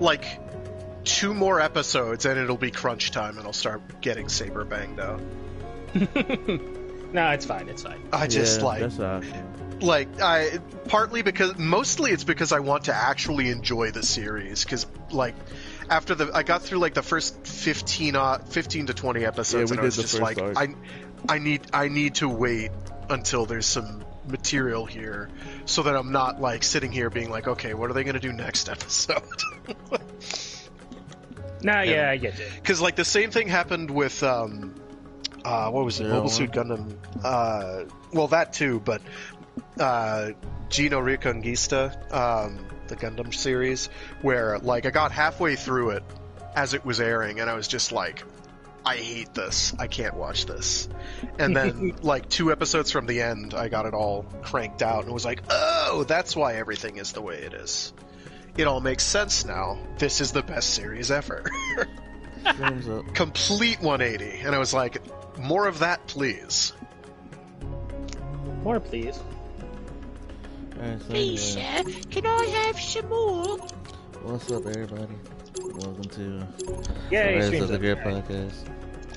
like 2 more episodes and it'll be crunch time and I'll start getting saber banged out. No, it's fine. It's fine. I just mostly it's because I want to actually enjoy the series, because like after I got through like the first 15 to 20 episodes, and I was just like, I need to wait until there's some material here so that I'm not like sitting here being like, okay, what are they going to do next episode? Yeah, I get it. Because like the same thing happened with what was it? Mobile Suit Gundam. Well, that too, but Gino Reconquista, the Gundam series, where like I got halfway through it as it was airing, and I was just like, I hate this. I can't watch this. And then like 2 episodes from the end, I got it all cranked out and was like, oh, that's why everything is the way it is. It all makes sense now. This is the best series ever. Complete 180. And I was like, more of that, please. More, please. Right, so Please, sir, can I have some more? What's up, everybody? Welcome to Yay, the streams of the up. Great Podcast,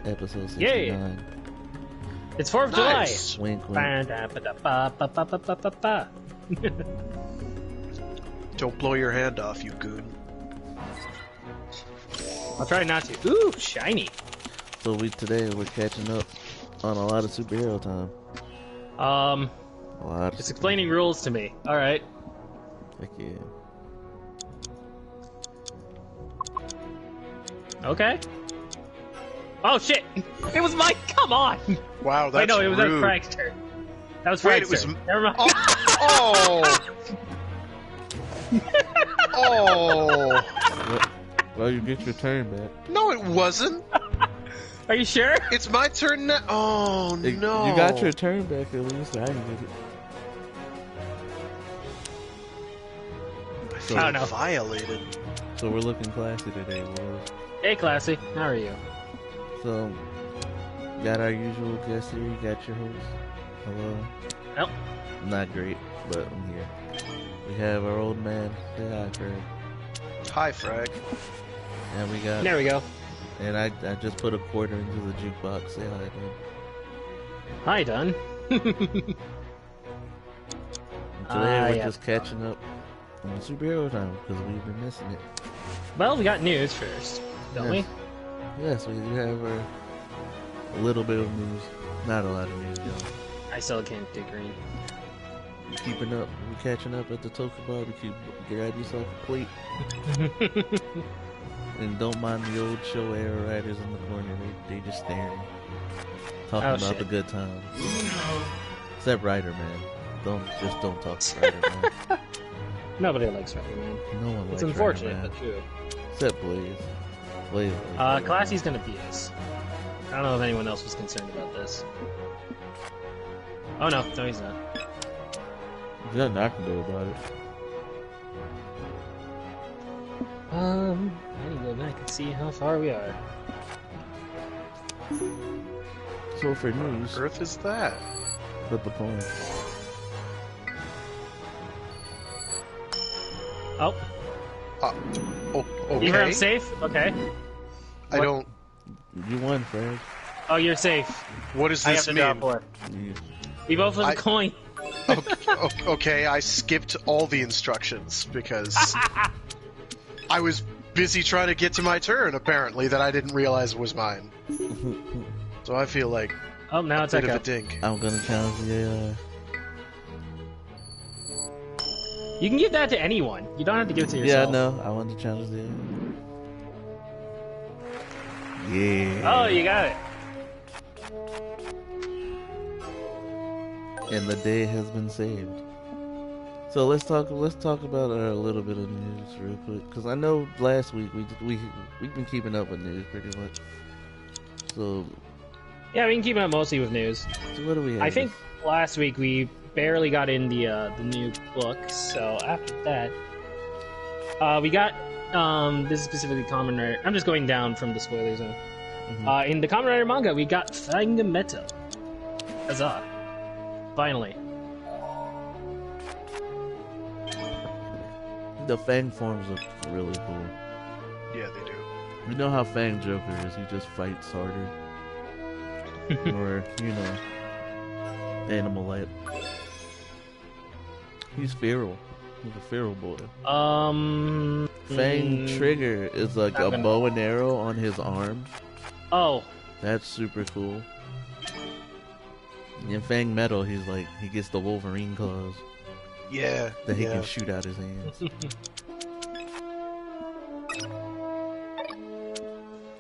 episode 69. Yay. It's 4th of Nice. July. Wink, wink. Ba-da-ba-da-ba-ba-ba-ba-ba-ba. Don't blow your hand off, you goon. I'll try not to. Ooh, shiny. So today we're catching up on a lot of superhero time. A lot. It's explaining rules to me. All right. Heck yeah. Okay. Oh shit! It was Mike. Come on. Wow, that's Wait, no, it was rude. Frank's turn. That was Wait, Frank's it was turn. Never mind. Oh! Oh! Well, you get your turn back. No, it wasn't. Are you sure? It's my turn now. Oh, no. You got your turn back at least. I didn't get it. I feel I don't know. violated. So we're looking classy today, boys. Hey, Classy. How are you? So, got our usual guest here. You got your host. Hello. Nope. Not great, but I'm here. We have our old man. Say hi, Craig. Hi, Frag. And we got. There we go. And I just put a quarter into the jukebox. Say hi, dude. Hi, Dun. And today we're yeah. just catching up on superhero time because we've been missing it. Well, we got news first, don't Yes. Yes, we do have a little bit of news. Not a lot of news, though. we? I still can't do green. We're keeping up. We're catching up at the Toku barbecue. Grab yourself a plate. And don't mind the old show era writers in the corner. They just staring. Talking Oh, about shit. the good times. Except Ryder Man. Don't talk to Ryder Man. Nobody likes Spider-Man. No one It's likes unfortunate, Ryder Man. but true. Except Blaze. Blaze. Classy's gonna beat us. I don't know if anyone else was concerned about this. Oh no, he's not. There's nothing I can do about it. I need to go back and see how far we are. So for news, Earth is that? flip a coin. Oh, Okay. you heard I'm safe? Okay. I don't. You won, Fred. Oh, you're safe. What does I have this to draw mean? 4. You, We both flip I- a coin. Okay, I skipped all the instructions because I was busy trying to get to my turn, apparently, that I didn't realize was mine. So I feel like Oh, now a it's bit of a Echo. dink. I'm gonna challenge the AI. You can give that to anyone. You don't have to give it to Yeah, yourself. no, I want to challenge the AI. Yeah. Oh, you got it. And the day has been saved. So let's talk about a little bit of news real quick, because I know last week we've been keeping up with news pretty much. So Yeah, we can keep it up mostly with news. what do we have? I think last week we barely got in the new book, so after that, we got this is specifically Kamen Rider. I'm just going down from the spoiler zone. In the Kamen Rider manga, we got Fangameto. Huzzah! Finally. the Fang forms look really cool. You know how Fang Joker is? He just fights harder. Or, animal-like. He's feral. He's a feral boy. Fang Trigger is like a bow and arrow on his arm. Oh. That's super cool. In Fang Metal, he gets the Wolverine claws. Yeah. That he can shoot out his hands.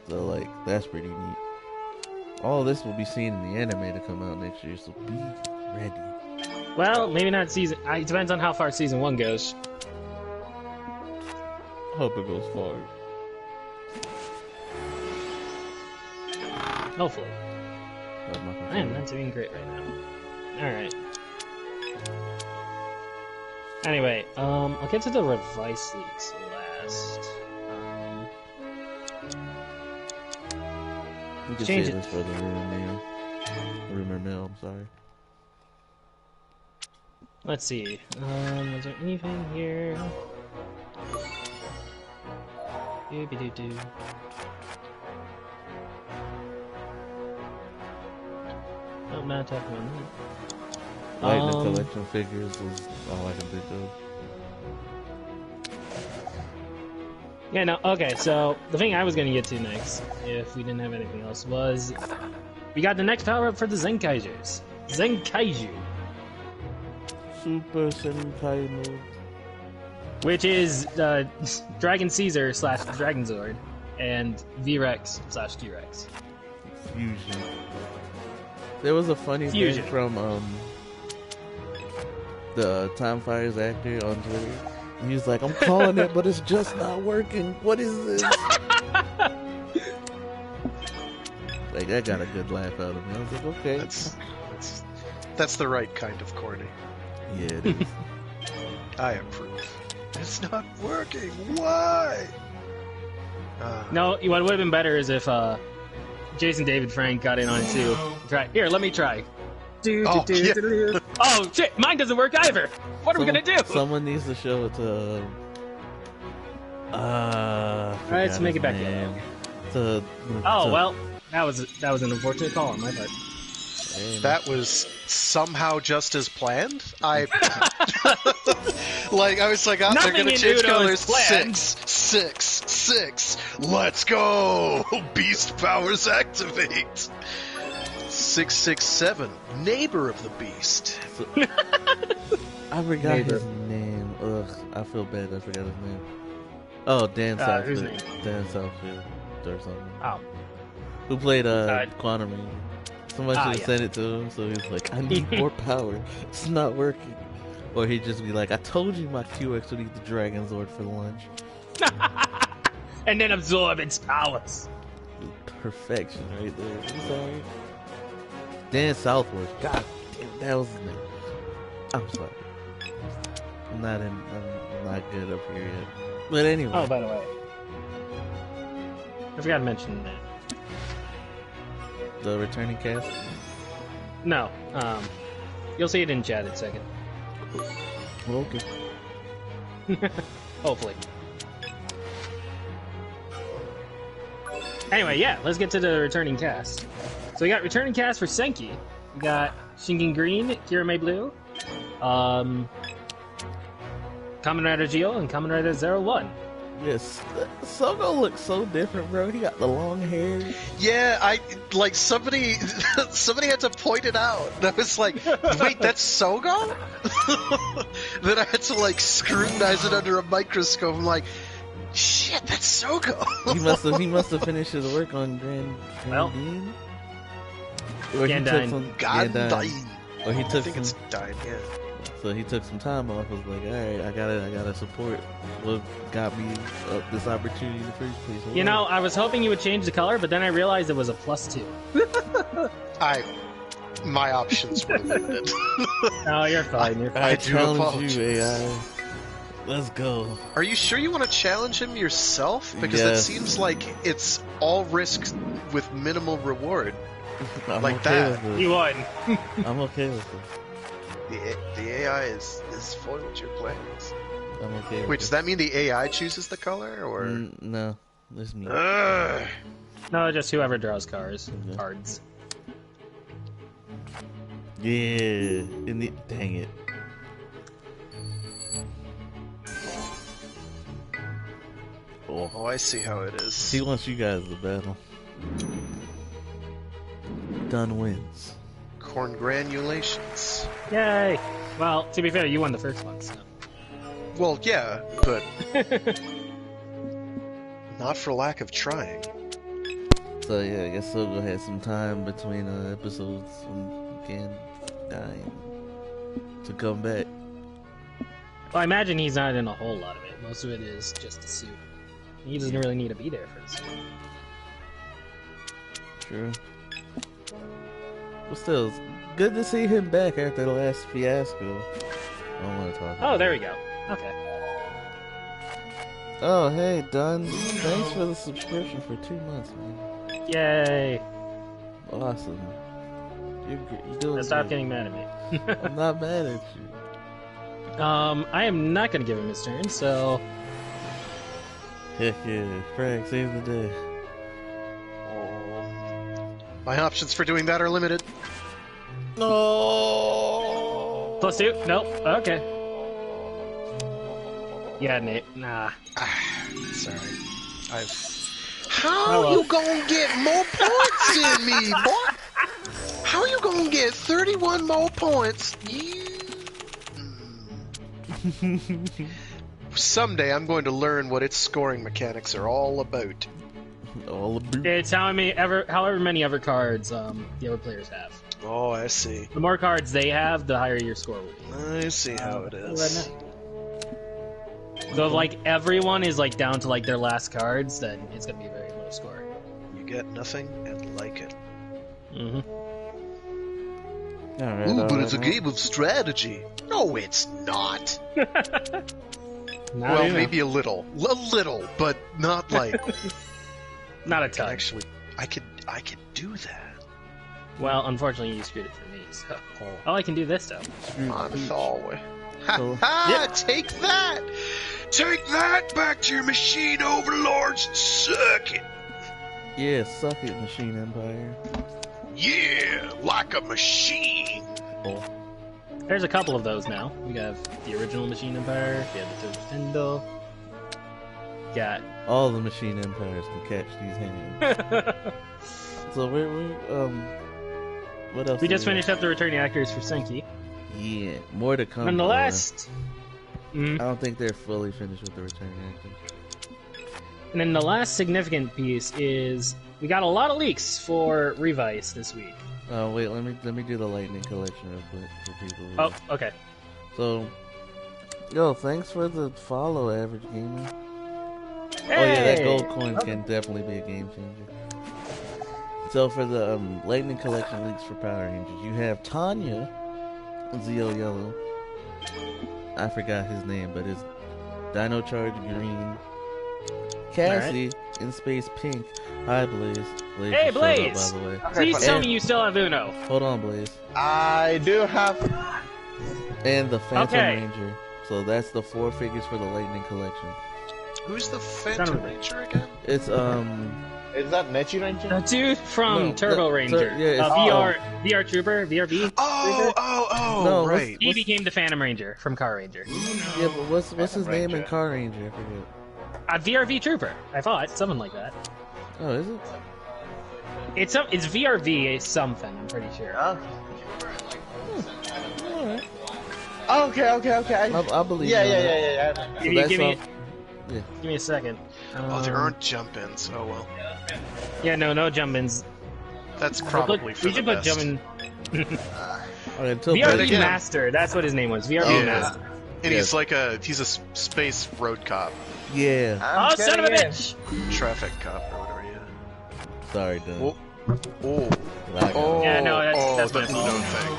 So, that's pretty neat. All this will be seen in the anime to come out next year, so be ready. Well, maybe not season. It depends on how far season 1 goes. Hope it goes far. Hopefully. I am not doing great right now. Alright. Anyway, I'll get to the Revice leaks last. We can change say it. this for the rumor mill, I'm sorry. Let's see. Is there anything here? Doo-be-doo-doo. Oh, not talking about that. Lightning collection figures is all I can think of. Yeah, no, okay, so the thing I was gonna get to next, if we didn't have anything else, was we got the next power-up for the Zenkaijus. Zenkaiju. Super Senkai mode. Which is Dragon Caesar / Dragon Zord and V-Rex / T-Rex. Fusion. There was a funny thing from the Time Fires actor on Twitter. He was like, I'm calling it, but it's just not working. What is this? That got a good laugh out of me. I was like, okay. That's the right kind of corny. Yeah, it is. I approve. It's not working. Why? No, what would have been better is if Jason David Frank got in on it too. Here, let me try. Oh shit, mine doesn't work either. What are we gonna do? Someone needs to show it to. Let's make it back up. Well, that was an unfortunate call on my part. That was somehow just as planned. I was like, they're gonna change colors. 6. Let's go! Beast powers activate. 667. Neighbor of the beast. I forgot his name. Ugh, I feel bad. I forgot his name. Oh, Dan Southfield. Dan Southfield or something. Oh. Who played Quantum Ranger. Someone should have sent it to him, so he's like, I need more power. It's not working. Or he'd just be like, I told you my QX would eat the Dragon Zord for lunch. And then absorb its powers. Perfection right there. I'm sorry. Dan Southworth. God damn, that was his name. I'm sorry. I'm not good up here yet. But anyway. Oh, by the way. I forgot to mention that. The returning cast? No. You'll see it in chat in a second. Okay. Hopefully. Anyway, yeah, let's get to the returning cast. So we got returning cast for Senki. We got Shingen Green, Kirame Blue, Kamen Rider Geo, and Kamen Rider 01. Yes, Sogo looks so different, bro. He got the long hair. Yeah, somebody had to point it out. I was like, wait, that's Sogo? Then I had to scrutinize it under a microscope. I'm like, shit, that's Sogo. He must have finished his work on Grandine. Or Gandine. Or he took it's Dine, yeah. So he took some time off. Was like, all right, I gotta support what got me this opportunity in the first place. You know, I was hoping you would change the color, but then I realized it was a +2. My options were limited. No, you're fine. You're fine. I do challenge apologize. you, AI. Let's go. Are you sure you want to challenge him yourself? Because it seems like it's all risk with minimal reward. I'm like okay that. with You won. I'm okay with it. The AI is foiled your plans. I'm okay with Wait, it. does that mean the AI chooses the color, or? No. This me. No, just whoever draws cards. Okay. Cards. Yeah. Dang it. Oh, I see how it is. He wants you guys to battle. Done wins. Corn granulations. Yay! Well, to be fair, you won the first one, so. Well, yeah, but not for lack of trying. So yeah, I guess Sogo had some time between episodes when Gan died to come back. Well, I imagine he's not in a whole lot of it. Most of it is just a suit. He doesn't really need to be there for the suit. True. But still, it's good to see him back after the last fiasco. I don't want to talk about Oh, there we go. Okay. Oh, hey, Dunn. Thanks for the subscription for 2 months, man. Yay! Awesome. You're doing Now stop great. getting mad at me. I'm not mad at you. I am not gonna give him his turn, so... Heck yeah. Frank, save the day. My options for doing that are limited. No. +2? Nope. Okay. Yeah, Nate. Nah. Sorry. I've... Oh, How well. you gonna get more points than me, boy? How you gonna get 31 more points? Someday I'm going to learn what its scoring mechanics are all about. All the It's however many other cards the other players have. Oh, I see. The more cards they have, the higher your score will be. I see how it is. Right now. So if like everyone is like down to like their last cards, then it's gonna be a very low score. You get nothing and like it. Mm-hmm. Alright, Ooh, but it's a alright. game of strategy. No, it's not. Not Well, even. maybe a little, but not like. Not a ton. Actually, I could do that. Well, unfortunately, you screwed it for me. So Oh, all I can do this stuff. I'm sorry. Ha So- ha! Yep. Take that! Take that back to your machine overlords and suck it! Yeah, suck it, Machine Empire. Yeah, like a machine! Oh. There's a couple of those now. We have the original Machine Empire. We have the Super Nintendo. Got. All the Machine Empires can catch these hands. So what else? We do just finished up the returning actors for Senki. Yeah, more to come. And the though. last. I don't think they're fully finished with the returning actors. And then the last significant piece is we got a lot of leaks for Revice this week. Oh wait, let me do the Lightning Collection real quick for people. Oh, okay. So, yo, thanks for the follow, Average Gamer. Hey! Oh yeah, that gold coin can definitely be a game changer. So for the Lightning Collection leaks for Power Rangers, you have Tanya, Zeo Yellow. I forgot his name, but it's Dino Charge Green. Cassie in Space Pink. Hi Blaze. Blaze Hey, just showed Blaze! up, by the way. Please tell And- me you still have Uno. Hold on, Blaze. I do have. And the Phantom Okay. Ranger. So that's the 4 figures for the Lightning Collection. Who's the Son of Phantom a- Ranger again? It's Is that Nechi Ranger? The dude from No, Turbo the- Ranger. yeah, it's- VR Trooper, VRB. Oh, No, right. He became the Phantom Ranger from Car Ranger. yeah, but what's his name in Ranger. Car Ranger? I forget. VRV Trooper. I thought something like that. Oh, is it? It's VRV something. I'm pretty sure. Alright. Okay. I believe Yeah. So Give that's me, all- yeah. give me a second. Oh, there aren't jump-ins. Oh well. Yeah, no jump-ins. That's probably for We the should put best. jump-in. Alright, until VRV again- Master. That's what his name was. VRV Yeah. Master. And Yes. he's a space road cop, Yeah. Oh, son of a bitch! traffic cop, or whatever. Yeah. Sorry, Dunn. Oh, oh, Like, oh. Yeah, no, that's my the fault. Uno thing.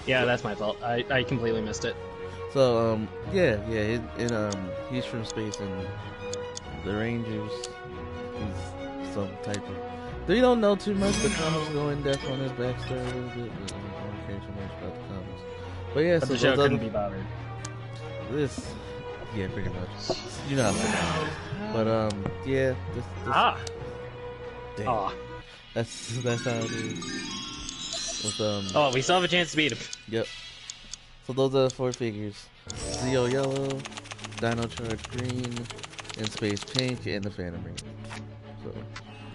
Yeah, that's my fault. I completely missed it. So, he's from space, and the Rangers, he's some type of... We don't know too much. The comics go in depth on his backstory a little bit, but I don't care too much about the comics. But yeah, But so the show those couldn't other- be bothered. this Yeah, pretty much. You know how it is. But yeah. This, damn. Oh. That's how it is. With, Oh, we still have a chance to beat him. Yep. So those are the 4 figures: Zeo Yellow, Dino Charge Green, In Space Pink, and the Phantom Ring. So,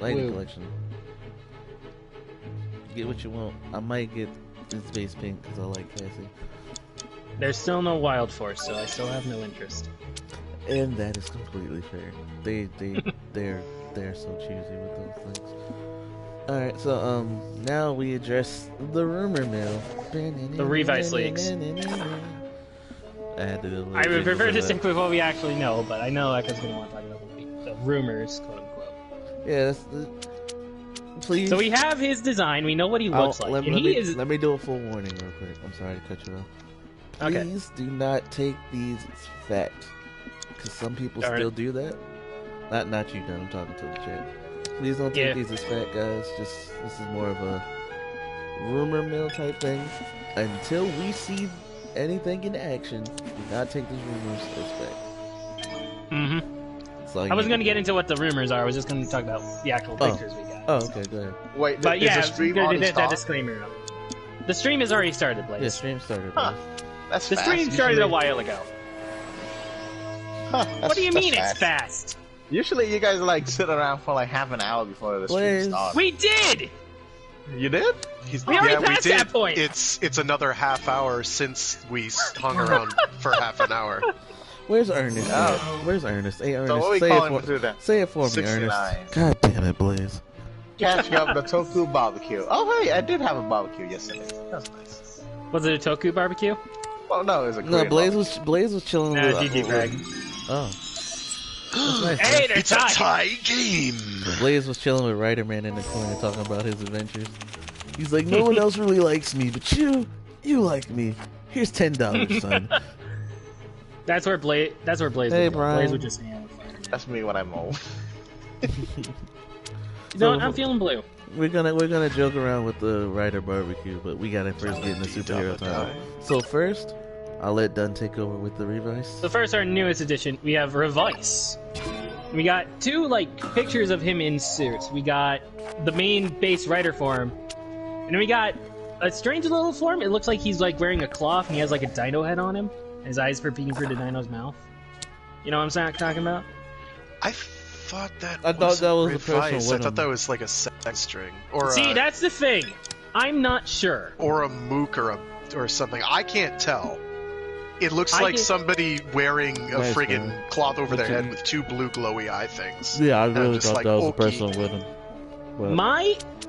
Lightning Collection. Get what you want. I might get In Space Pink because I like Cassie. There's still no Wild Force, so I still have no interest. And that is completely fair. They're so choosy with those things. Alright, so now we address the rumor mill. The Revice leaks. I had to do a little I would jingle prefer for to that. stick with what we actually know, but I know Echo's going to want to talk about the rumors, quote unquote. Yeah, that's the... Please. So we have his design, we know what he looks like, and he is... Let me do a full warning real quick. I'm sorry to cut you off. Okay. Please do not take these as fact. Because some people still do that. Not you, Don. I'm talking to the chat. Please don't take these as fact, guys. Just this is more of a rumor mill type thing. Until we see anything in action, do not take these rumors as fact. Mm-hmm. I wasn't going to get into what the rumors are. I was just going to talk about the actual pictures we got. Oh, okay, go ahead. Wait, but yeah, is the stream already that started? disclaimer. The stream has already started, Blaze. Yeah, stream started. Huh. That's The fast. stream started a while ago. Huh, What do you that's mean fast. it's fast? Usually you guys like sit around for like half an hour before the stream Blaze. starts. We did! You did? We already passed that point! It's another half hour since we hung around for half an hour. Where's Ernest? Oh. Where's Ernest? Hey, Ernest, So what are we say calling it to for do then? Say it for me, 69. Ernest. God damn it, Blaze. Catching up the Toku barbecue. Oh hey, I did have a barbecue yesterday. That's nice. Was it a Toku barbecue? Well, no, it was a No, Korean Blaze was chilling Nah, with. GG Greg. Oh. That's nice, Hey, man. they're It's a tied! tie game. Blaze was chilling with Rider Man in the corner talking about his adventures. He's like, no one else really likes me, but you like me. Here's $10, son. That's where Blaze Hey, would go. Brian. Blaze would just hang That's me when I'm old. You know what? I'm feeling blue. We're gonna joke around with the Rider barbecue, but we gotta first get in the superhero time. So first, I'll let Dunn take over with the Revice. So first, our newest edition, we have Revice. We got 2 pictures of him in suits. We got the main base rider form, and then we got a strange little form. It looks like he's wearing a cloth, and he has a dino head on him. And his eyes are peeking through the dino's mouth. You know what I'm talking about? I thought that I thought that was the person Revice. with I thought him. that was like a sex string, or See, a, that's the thing. I'm not sure. or a mook or something. I can't tell. It looks I like can- somebody wearing a Nice, friggin' man. cloth over their But you- head with 2 blue glowy eye things. Yeah, I I'm really just thought like, that was the okay. person with him. But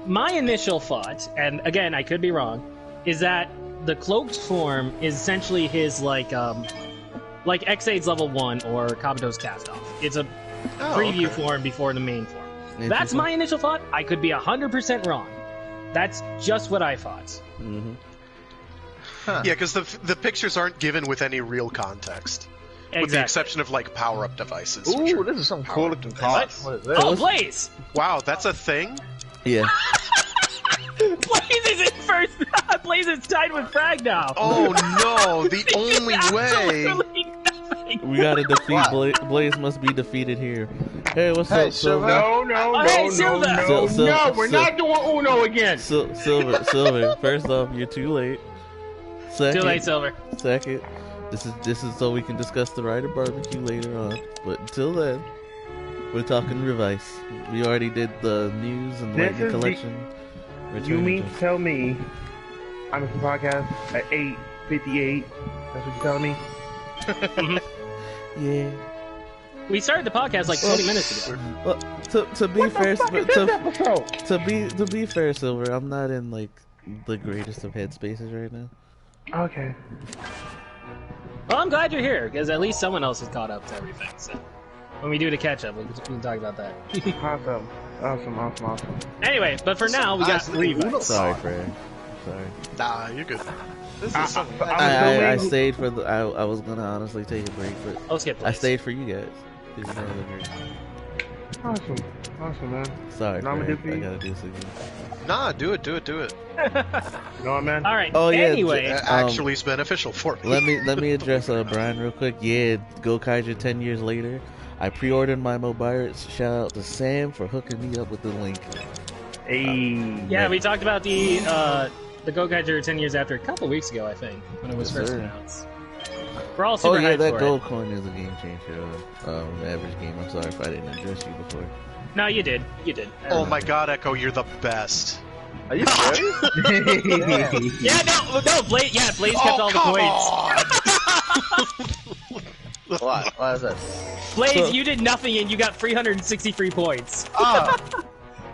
My initial thought, and again, I could be wrong, is that the cloaked form is essentially his X-Aids level 1 or Kabuto's cast off. It's a preview form before the main form. That's my initial thought. I could be 100% wrong. That's just what I thought. Mm-hmm. Yeah, because the pictures aren't given with any real context, with the exception of power-up devices. which Ooh, are this is some power cool up looking devices. car. What is this? Oh, Blaze! Wow, that's a thing. Yeah. Blaze is in first! Blaze is tied with Frag now! Oh no, the only way. Absolutely nothing. We gotta defeat Blaze must be defeated here. Hey, what's Hey, up, Silver? Silver. Hey, Silver! No, we're not doing Uno again. Silver. First off, you're too late. Second, Too late, Silver. Second, this is so we can discuss the Rider barbecue later on. But until then, we're talking Revice. We already did the news and This Lightning is the- Collection. You mean Return to tell me I'm making podcast at 8:58? That's what you're telling me? Yeah. We started the podcast 20 minutes ago. Well, to be fair, Fuck is this episode? to be fair, Silver, I'm not in the greatest of headspaces right now. Okay. Well, I'm glad you're here, because at least someone else has caught up to everything. So when we do the catch up, we can talk about that. Awesome. Anyway, but for now, we got Revice. Sorry, Fred. Sorry. Nah, you're good. This is some. I stayed for the. I was gonna honestly take a break, but I'll skip I Blaze. stayed for you guys. You guys are great. Awesome, man. Sorry, No, I'm Fred. gonna do I gotta do this again. Nah, do it. You know what, man? All right. Oh, yeah, Anyway, Actually, it's beneficial for me. Let me address Brian real quick. Yeah, Gokaiger 10 years later. I pre-ordered my mobile. Shout out to Sam for hooking me up with the link. Hey. yeah, we talked about the Gokaiger 10 years after a couple weeks ago, I think, when it was Yes, first sir. announced. We're all super Oh yeah, hyped that for gold it. coin is a game changer. Average game. I'm sorry if I didn't address you before. No, you did. You did. Oh my god, Echo, you're the best. Are you serious? Yeah, no, Blaze. Yeah, Blaze kept all the coins. What? What is this? Blaze, you did nothing and you got 363 points. Oh,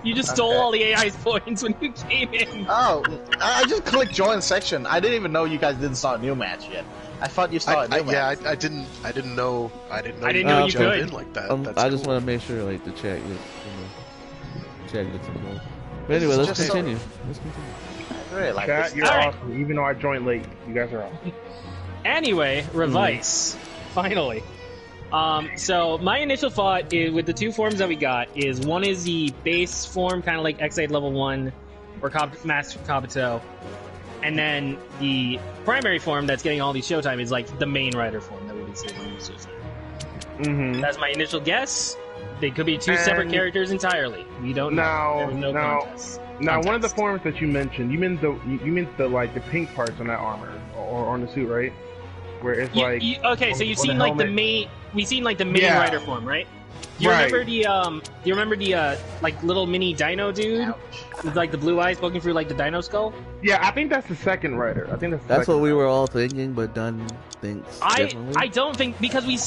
You just stole Okay. all the AI's points when you came in. oh! I just clicked join section. I didn't even know you guys didn't start a new match yet. I thought you started a new match. I didn't know. I didn't know you you jumped could. in like that. That's I just cool. want to make sure like the chat gets, chat gets involved. But anyway, let's just so- continue. Let's continue. I really like Chat, this. you're Alright. awesome. Even though I joined late, you guys are awesome. Anyway, Revice. Finally. So my initial thought is, with the two forms that we got, is one is the base form, kind of like X8 level 1 or Master Kabuto, and then the primary form that's getting all these showtime is like the main rider form that we've been seeing in the showtime. Mm-hmm. That's my initial guess. They could be two separate And- characters entirely. We don't know. Now- There was no now- contest. Now, one of the Contest. forms that you mentioned, you meant the like the pink parts on that armor or on the suit, right? Where it's like Okay, so on- you've on the seen like the helmet. main. We've seen like the main Yeah. rider form, right? Do you Right. remember the Do you remember the like little mini dino dude with like the blue eyes poking through like the dino skull? yeah, I think that's the second rider. I think that's the That's second what we rider. were all thinking, but Dunn thinks differently. I don't think, because we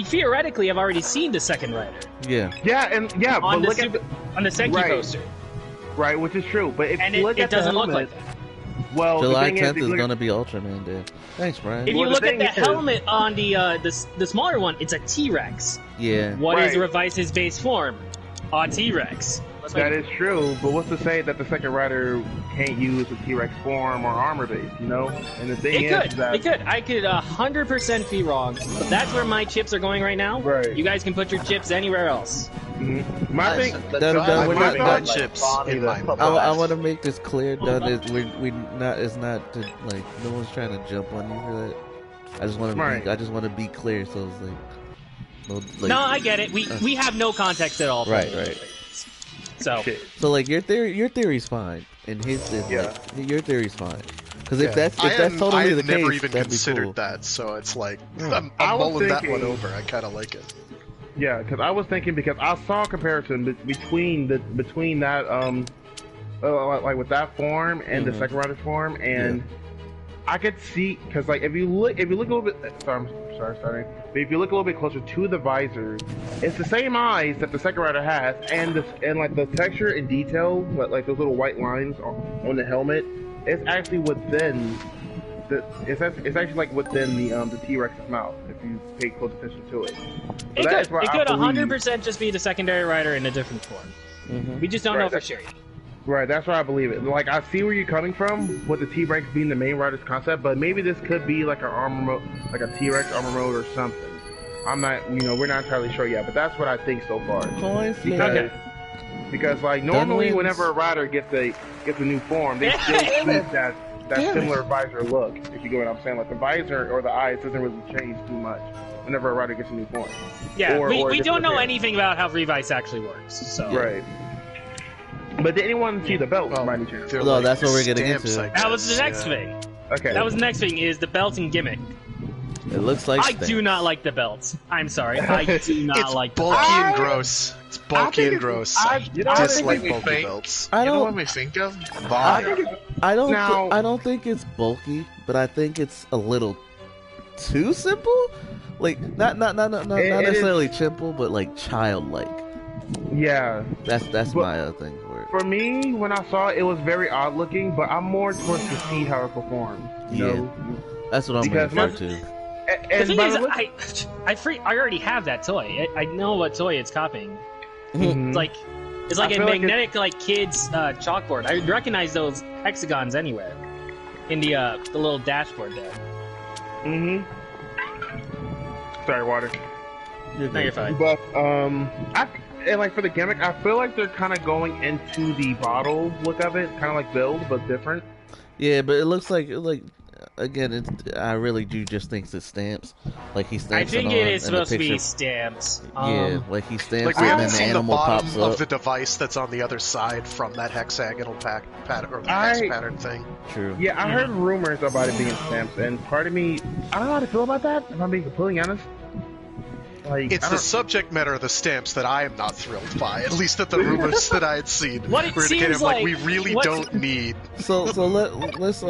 theoretically have already seen the second rider Yeah. Yeah, but on the look at on the Senki Right. poster, right, which is true. But if and you it, look it at the doesn't look helmet, like that. well, July the thing 10th if you is look going to at- be Ultraman Day. Thanks, Brian. If Well, you the look at thing the is- helmet on the smaller one, it's a T-Rex. Yeah. What is Right. Revice's base form? A T-Rex. That is true, but what's to say that the second rider can't use a T-Rex form or armor base, you know? And the thing It is could. that It could. I could 100% be wrong. But that's where my chips are going right now. Right. You guys can put your chips anywhere else. my thing. Done, we're not- got chips in my mouth. I want to make this clear, Dunn. We not. It's not to, like, no one's trying to jump on you for that. I just want to. Right. I just want to be clear, so it's like. No, I get it. We have no context at all. For Right, it. right. So Shit. So like your theory's fine, and his is Yeah. like, your theory's fine. Because if Yeah. that's I totally had the never case, even that'd be considered cool. that, so it's like Yeah. I'm I was mulling that one thinking- over. I kind of like it. Yeah, because I was thinking, because I saw a comparison between that like with that form and the Mhm. second rider form, and I could see, because like if you look a little bit, sorry, starting. But if you look a little bit closer to the visor, it's the same eyes that the second rider has, and like the texture and detail, like those little white lines on the helmet, it's actually within it's actually like within the T-Rex's mouth if you pay close attention to it. So it that is could. why It I could believe- 100% just be the secondary rider in a different form. Mhm. We just don't know Right, for that- sure yet. Right, that's why I believe it. Like, I see where you're coming from with the T-Rex being the main rider's concept, but maybe this could be like an armor mode, like a T-Rex armor mode or something. I'm not, we're not entirely sure yet, but that's what I think so far. Coin flip. Because, because like, normally wins. whenever a rider gets a new form, they still keep that similar visor look, if you get what I'm saying. Like, the visor or the eyes doesn't really change too much whenever a rider gets a new form. Yeah, Or we a don't different know appearance. anything about how Revice actually works. So Right. But did anyone see the belt, Well, by any chance? They're No, like that's what we're getting stamps, into. I that was the guess, next yeah. thing. Okay. That was the next thing, is the belt and gimmick. It looks like I do not like the belts. I'm sorry. I do not It's like the bulky belts. and gross. It's bulky think and it's- gross. I- I you know, I think dislike we bulky think- belts. I You know what don't. we think of? I Bob. think it's, I don't. Now- I don't think it's bulky, but I think it's a little too simple. Like not It necessarily simple, but like childlike. yeah. That's But- my thing for it. For me, when I saw it, it was very odd looking, but I'm more towards to see how it performs. You Yeah. know? That's what I'm because referring to. And, The thing by is, the look- I already have that toy. I know what toy it's copying. Mhm. It's like I a feel like magnetic like kids chalkboard. I recognize those hexagons anywhere in the little dashboard there. Mhm. Sorry, water. You're No, you're good. fine. But and like for the gimmick, I feel like they're kind of going into the bottle look of it, kind of like Build, but different. Yeah, but it looks like again, I really do just think it's stamps. Like he stamps I think it it on, is and the supposed to be picture- stamps. Yeah, like he stamps Like it we and haven't then the seen the animal bottom pops of up. the device that's on the other side from that hexagonal pattern or the hex pattern thing. True. Yeah, I heard rumors about it being stamps, and part of me, I don't know how to feel about that. If I'm being completely honest, like It's the subject matter of the stamps that I am not thrilled by. At least that the rumors that I had seen What it were indicating seems like like- we really what- don't need. So let's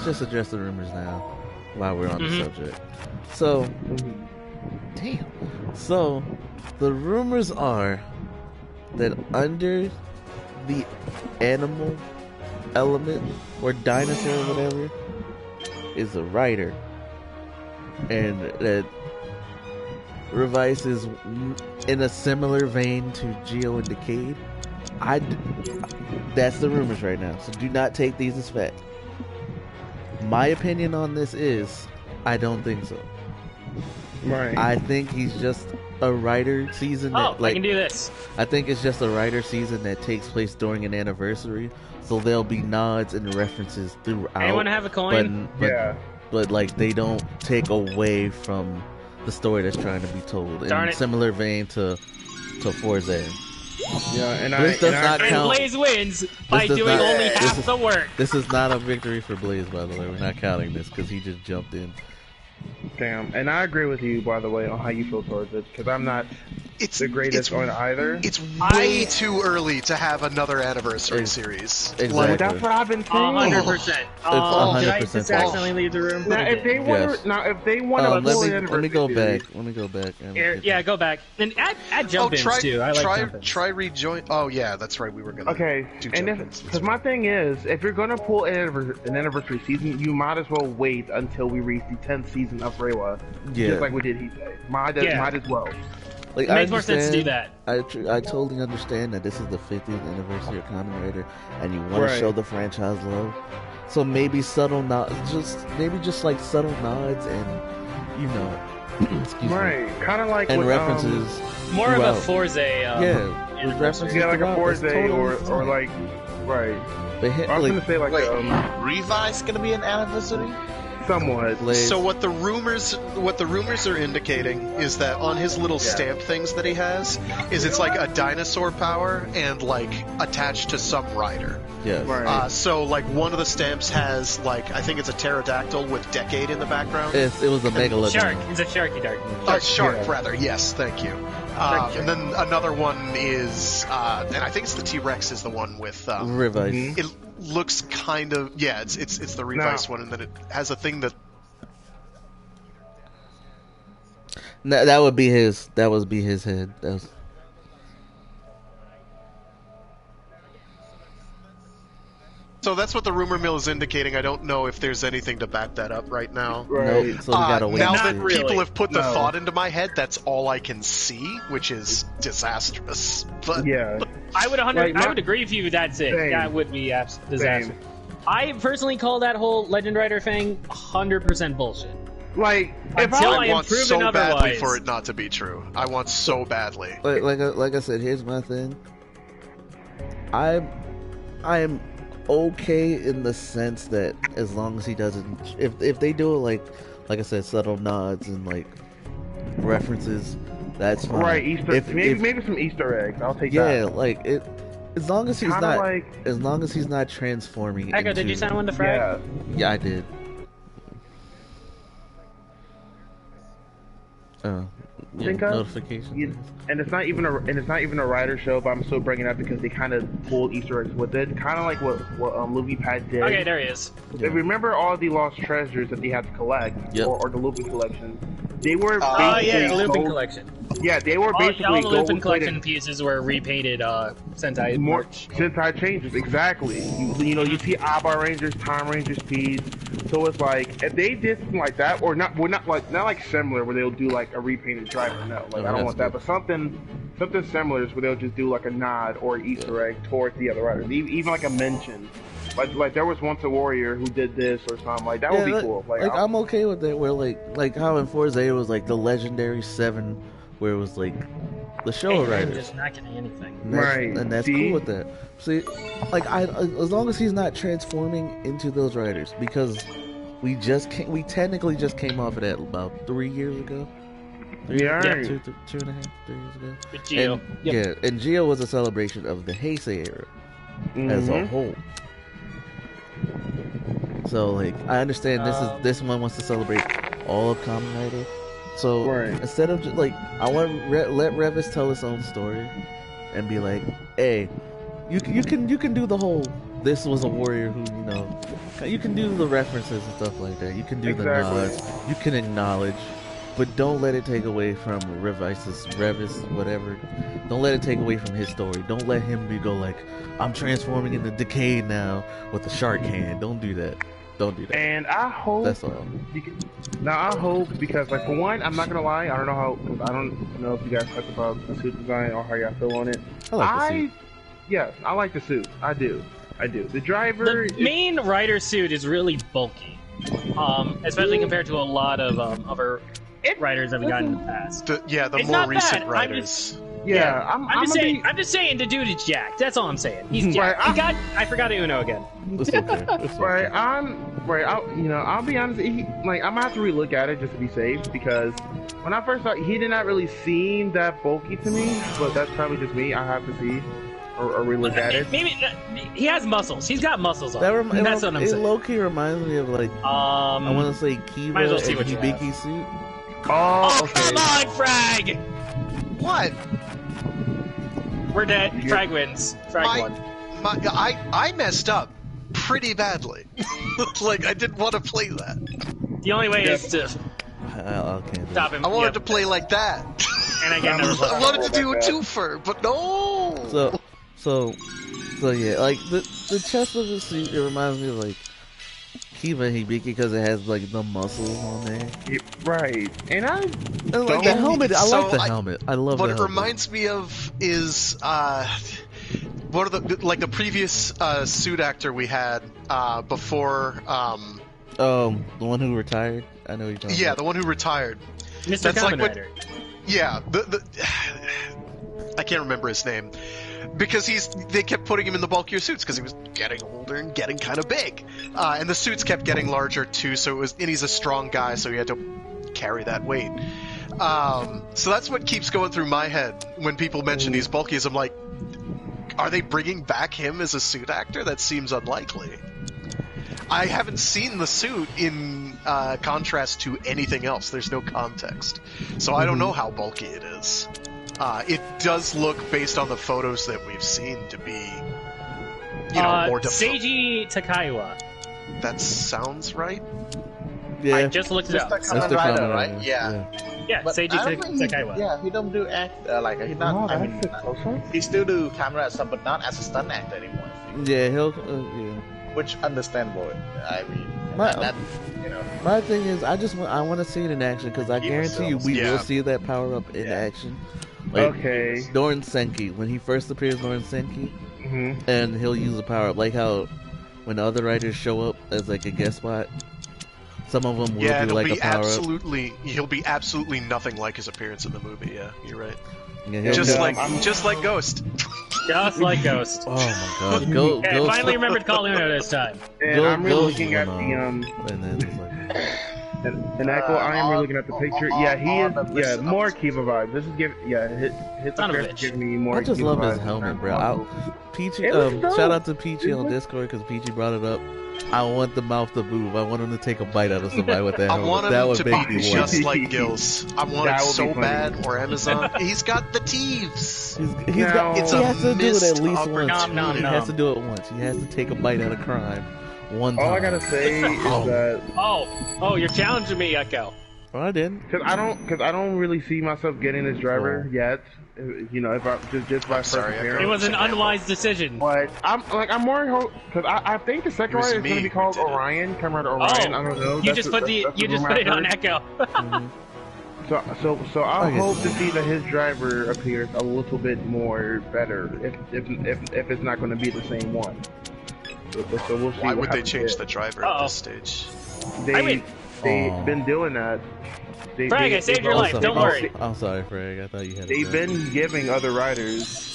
just address the rumors now while we're on the subject. So, damn. So, the rumors are that under the animal element or dinosaur or whatever is a rider, and that Revice is in a similar vein to Geo and Decade. That's the rumors right now, so do not take these as fact. My opinion on this is, I don't think so. right. I think he's just a writer season. Oh, That, like, I can do this. I think it's just a writer season that takes place during an anniversary, so there'll be nods and references throughout. Anyone have a coin? But like they don't take away from the story that's trying to be told. Darn In it. similar vein to Forza. Yeah, and This does not And count. Blaze wins by does doing not- only this half is- the work. This is not a victory for Blaze, by the way. We're not counting this because he just jumped in. Damn, and I agree with you, by the way, on how you feel towards it, because I'm not It's the greatest on either. It's way too early to have another anniversary series. Exactly. Like, That's what I've been saying. 100%. Oh, did I 100% just accidentally leave the room? Now, if they want Yes. to, pull an Let me go anniversary back. Let me go back. and Here, get- yeah, go back. And add jump ins too. I like jump ins. try rejoin. Oh yeah, that's right. We were gonna. Okay, do and jump-ins. because my thing is, if you're gonna pull an anniversary season, you might as well wait until we reach the 10th season of Reiwa, Yeah. just like we did Heisei. Might as well. Like, It makes more sense to do that. I totally understand that this is the 50th anniversary of Kamen Rider, and you want to Right. show the franchise love. So maybe subtle nods, just like subtle nods, and excuse me, Right, kind of like and with, references. More of a throughout. Forza. Yeah, with references. Yeah, like a throughout. That's Forza totally or fine. like, right. But hit, I was like, gonna say like Wait, Revice gonna be an anniversary? somewhat. Blaze. So what the rumors are indicating is that on his little stamp things that he has, is it's like a dinosaur power and like attached to some rider. Yes. Right. So like one of the stamps has like I think it's a pterodactyl with Decade in the background. It was a megalodon. Shark. It's a sharky dart. Shark, yeah. rather. Yes, thank you. And then another one is, and I think it's the T-Rex is the one with. Revice. It looks kind of it's the Revice one, and then it has a thing that. That would be his. That would be his head. That was, So that's what the rumor mill is indicating. I don't know if there's anything to back that up right now. Right. nope. So we gotta wait. Now and that see. really. people have put the No. thought into my head, that's all I can see, which is disastrous. But Yeah. I would Like, I would agree with you. That's it. Same. That would be disaster. I personally call that whole Legend Rider thing 100% bullshit. Like, if Until I I am want proven so badly otherwise. for it not to be true. I want so badly. Like I said, here's my thing. I am okay in the sense that as long as he doesn't, if they do it like I said, subtle nods and like references, that's fine. right, maybe some Easter eggs. I'll take yeah, that. like it. As long as he's Kinda not, like- as long as he's not transforming. Echo, into, did you send one to Frag? Yeah. Yeah, I did. Think of- notification. And it's not even a writer show, but I'm still bringing it up because they kind of pulled Easter eggs with it, kind of like what Luffy Pad did. Okay, there he is. If you remember all the lost treasures that they had to collect, Yep. or the Lupin collection, they were Oh basically yeah, the Lupin gold- collection. Yeah, they were All basically the Lupin gold-plated. collection pieces were repainted Sentai More merch. Sentai changes, exactly. You see Aba Rangers, Time Rangers piece. So it's like if they did something like that, or not like similar where they'll do like a repainted driver. No, like I don't want that, but something similar is where they'll just do like a nod or Easter egg towards the other writers, even like a mention. Like there was once a warrior who did this or something like that would be cool. Like I'm okay with that. Where like how in Forza it was like the legendary 7, where it was like the show I'm writers. just not getting anything. And that's cool with that. See, like as long as he's not transforming into those writers, because we technically just came off of that about 3 years ago. 2 and a half, 3 years ago. With Geo. And, yeah, and Geo was a celebration of the Heisei era as a whole. So, like, I understand this one wants to celebrate all of Kamen Rider. So instead of just, like, I want to let Revis tell his own story and be like, hey, you can do the whole this was a warrior who, you know, you can do the references and stuff like that. You can do the nods. You can acknowledge, but don't let it take away from Revis, whatever. Don't let it take away from his story. Don't let him go like, I'm transforming into Decade now with a shark hand. Don't do that. Don't do that. And I hope that's all. Now I hope, because like, for one, I'm not gonna lie, I don't know if you guys talked about the suit design or how y'all feel on it. I like the suit. Yes, I like the suit. I do. The driver. The main rider suit is really bulky, especially compared to a lot of other riders that we got in the past. The it's more not recent bad. riders. I'm just saying the dude is jacked. That's all I'm saying. He's jacked. I forgot Uno again. It's okay. I'll be honest. I'm gonna have to relook at it just to be safe, because when I first saw it, he did not really seem that bulky to me. But that's probably just me. I have to see or relook at it. Maybe he has muscles. He's got muscles on. That's what I'm saying. It low-key reminds me of like I want to say Kiva and Hibiki suit. Oh, okay. Come on, Frag! What? We're dead. Frag wins. Frag won. I messed up pretty badly. Like, I didn't want to play that. The only way is to stop him. I wanted to play like that. And again, I wanted to do a twofer, but no. So yeah, like the chest of the suit, it reminds me of like Kiva and Hibiki because it has like the muscles on there. Right, and like the helmet. I like the helmet. I love. What the it helmet. reminds me of is one of the previous suit actor we had before. The one who retired. I know you're talking about. Yeah, the one who retired. Mr. Kamen Rider. Yeah, I can't remember his name. Because they kept putting him in the bulkier suits because he was getting older and getting kind of big, and the suits kept getting larger too. So and he's a strong guy, so he had to carry that weight. So that's what keeps going through my head when people mention these bulkies. I'm like, are they bringing back him as a suit actor? That seems unlikely. I haven't seen the suit in contrast to anything else. There's no context, so I don't know how bulky it is. It does look, based on the photos that we've seen, to be, more defined. Seiji Takaiwa. That sounds right. Yeah, I just looked it up. That's the Kamen Rider, right? Yeah. Yeah, Seiji Takaiwa. Yeah, he don't do act like he's not. I mean, he still do camera and stuff, but not as a stunt actor anymore. Yeah, he'll. Which understandable. I mean, my thing is, I want to see it in action because I guarantee you we will see that power up in action. Like, during Senki, when he first appears during Senki, and he'll use a power up, like how when other writers show up as like a guest spot, some of them will do like a power up. He'll be absolutely nothing like his appearance in the movie. Yeah, you're right. Yeah, just like Ghost. Just like Ghost. Oh my god, Ghost! I finally remembered calling it this time. And I'm really looking at the and then it's like. And Echo, I am really looking at the picture. Yeah, he is. More Kiva vibes. This is his appearance giving me more. I just Kiva love his vibes. helmet, bro. Peachy, shout out to Peachy on Discord because Peachy brought it up. I want the mouth to move. I want him to take a bite out of somebody with that helmet. I want him that would to make be me just like Gills. I want it so funny. bad. Or Amazon. He's got the teeves. He has to do it at least once. He has to do it once. He has to take a bite out of crime. One time. All I gotta say is that. Oh, you're challenging me, Echo. Oh, I didn't. Because I don't really see myself getting this driver yet. If I just by first appearance. It was an unwise decision. But I'm more because I think the second rider is going to be called Orion. Kamen Rider Orion. I don't know. You just put it on Echo. So I hope to see that his driver appears a little bit more better. If it's not going to be the same one. So we'll see. Why would they change the driver at this stage? They've been doing that. Frank, I saved your life. Don't worry. I'm sorry, Frank. I thought you had. They've been giving other riders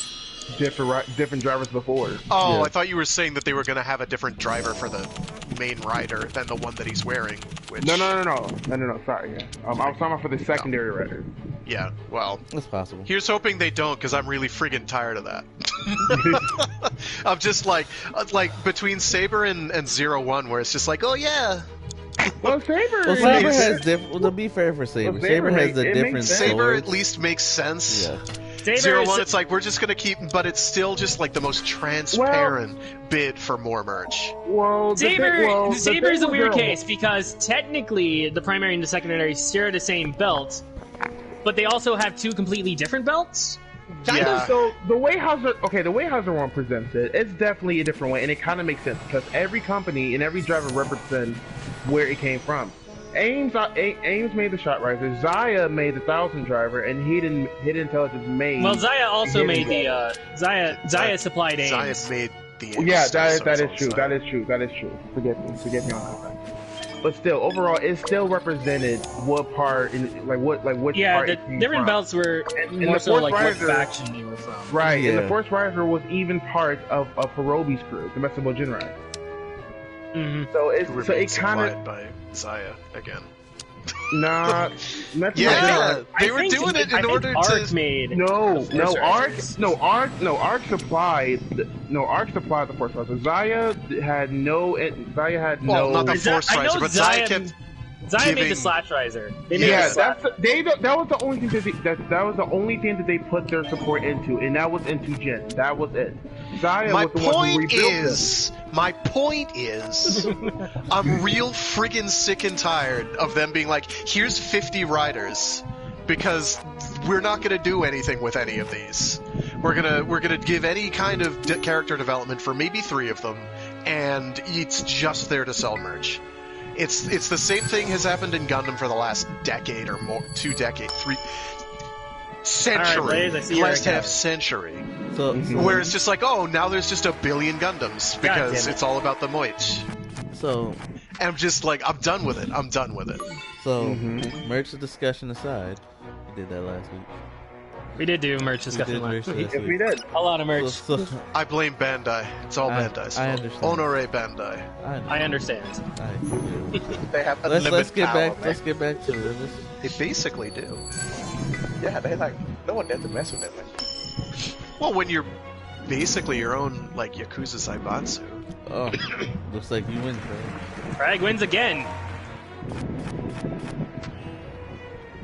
different drivers before. Oh, Yeah. I thought you were saying that they were going to have a different driver for the main rider than the one that he's wearing. Which... No. Sorry. Yeah. I was talking about for the secondary rider. Yeah, well, It's possible. here's hoping they don't, because I'm really friggin' tired of that. I'm just like between Saber and 01, where it's just like, oh yeah. Well, Saber. Well, Saber has different. Well, to be fair for Saber, Well, Saber has the it different makes sense. Saber swords. at least makes sense. Yeah. Saber 01, it's like we're just gonna keep, but it's still just like the most transparent bid for more merch. Well, Saber is a weird case because technically the primary and the secondary share the same belt, but they also have two completely different belts. Kind of. So the way Hauser One presents it, it's definitely a different way, and it kind of makes sense because every company and every driver represents where it came from. Ames made the Shot Riser, Zaya made the 1000 driver, and Hidden Intelligence made. Well, Zaya also made the Zaya supplied Ames. Zaya made the Yeah, so that it's is all true. Zaya. That is true. Forgive me on that. But still, overall, it still represented what part, which Yeah, part the it came different from. belts were And more the so Force like what Riser- faction they were from. Right, and Yeah. the Force Riser was even part of Hirobi's crew, the Mesebo Jinrai. Mm-hmm. So Who it remains kind of supplied by Zaya again. nah. Mesebo Yeah, Jinrai- they were doing it in order Arc to. made No, the Force Arc Risers. supplied the Force Riser. Zaya had no. Well, not the Is that- Force I know Riser, but Zaya- Zaya kept. Zaya made giving- the Slash Riser. They made Yeah, the Slash. that was the only thing that was the only thing that they put their support into, and that was into Jin. That was it. Zaya My was the one who point is, I'm real friggin' sick and tired of them being like, here's 50 riders, because we're not gonna do anything with any of these. We're gonna give any kind of character development for maybe 3 of them, and it's just there to sell merch. It's the same thing has happened in Gundam for the last decade or more, 2 decades, 3 century, All right, Blaze, I see you're last again. half century. So, Where it's just like, oh, now there's just a billion Gundams because damn it. it's all about the Moich. so, And I'm just like, I'm done with it. merch discussion aside, we did that last week. We did do merch We discussion did merch last week. last Yes, we week. did. A lot of merch. So, I blame Bandai. It's all I- Bandai's I fault. understand. Honore Bandai. I understand. They have Let's get power, back. man. Let's get back to it. They basically do. Yeah, they like no one dared to mess with them. Man. Well, when you're basically your own, like, Yakuza Zaibatsu. Oh, looks like you win, Craig. Frag wins again.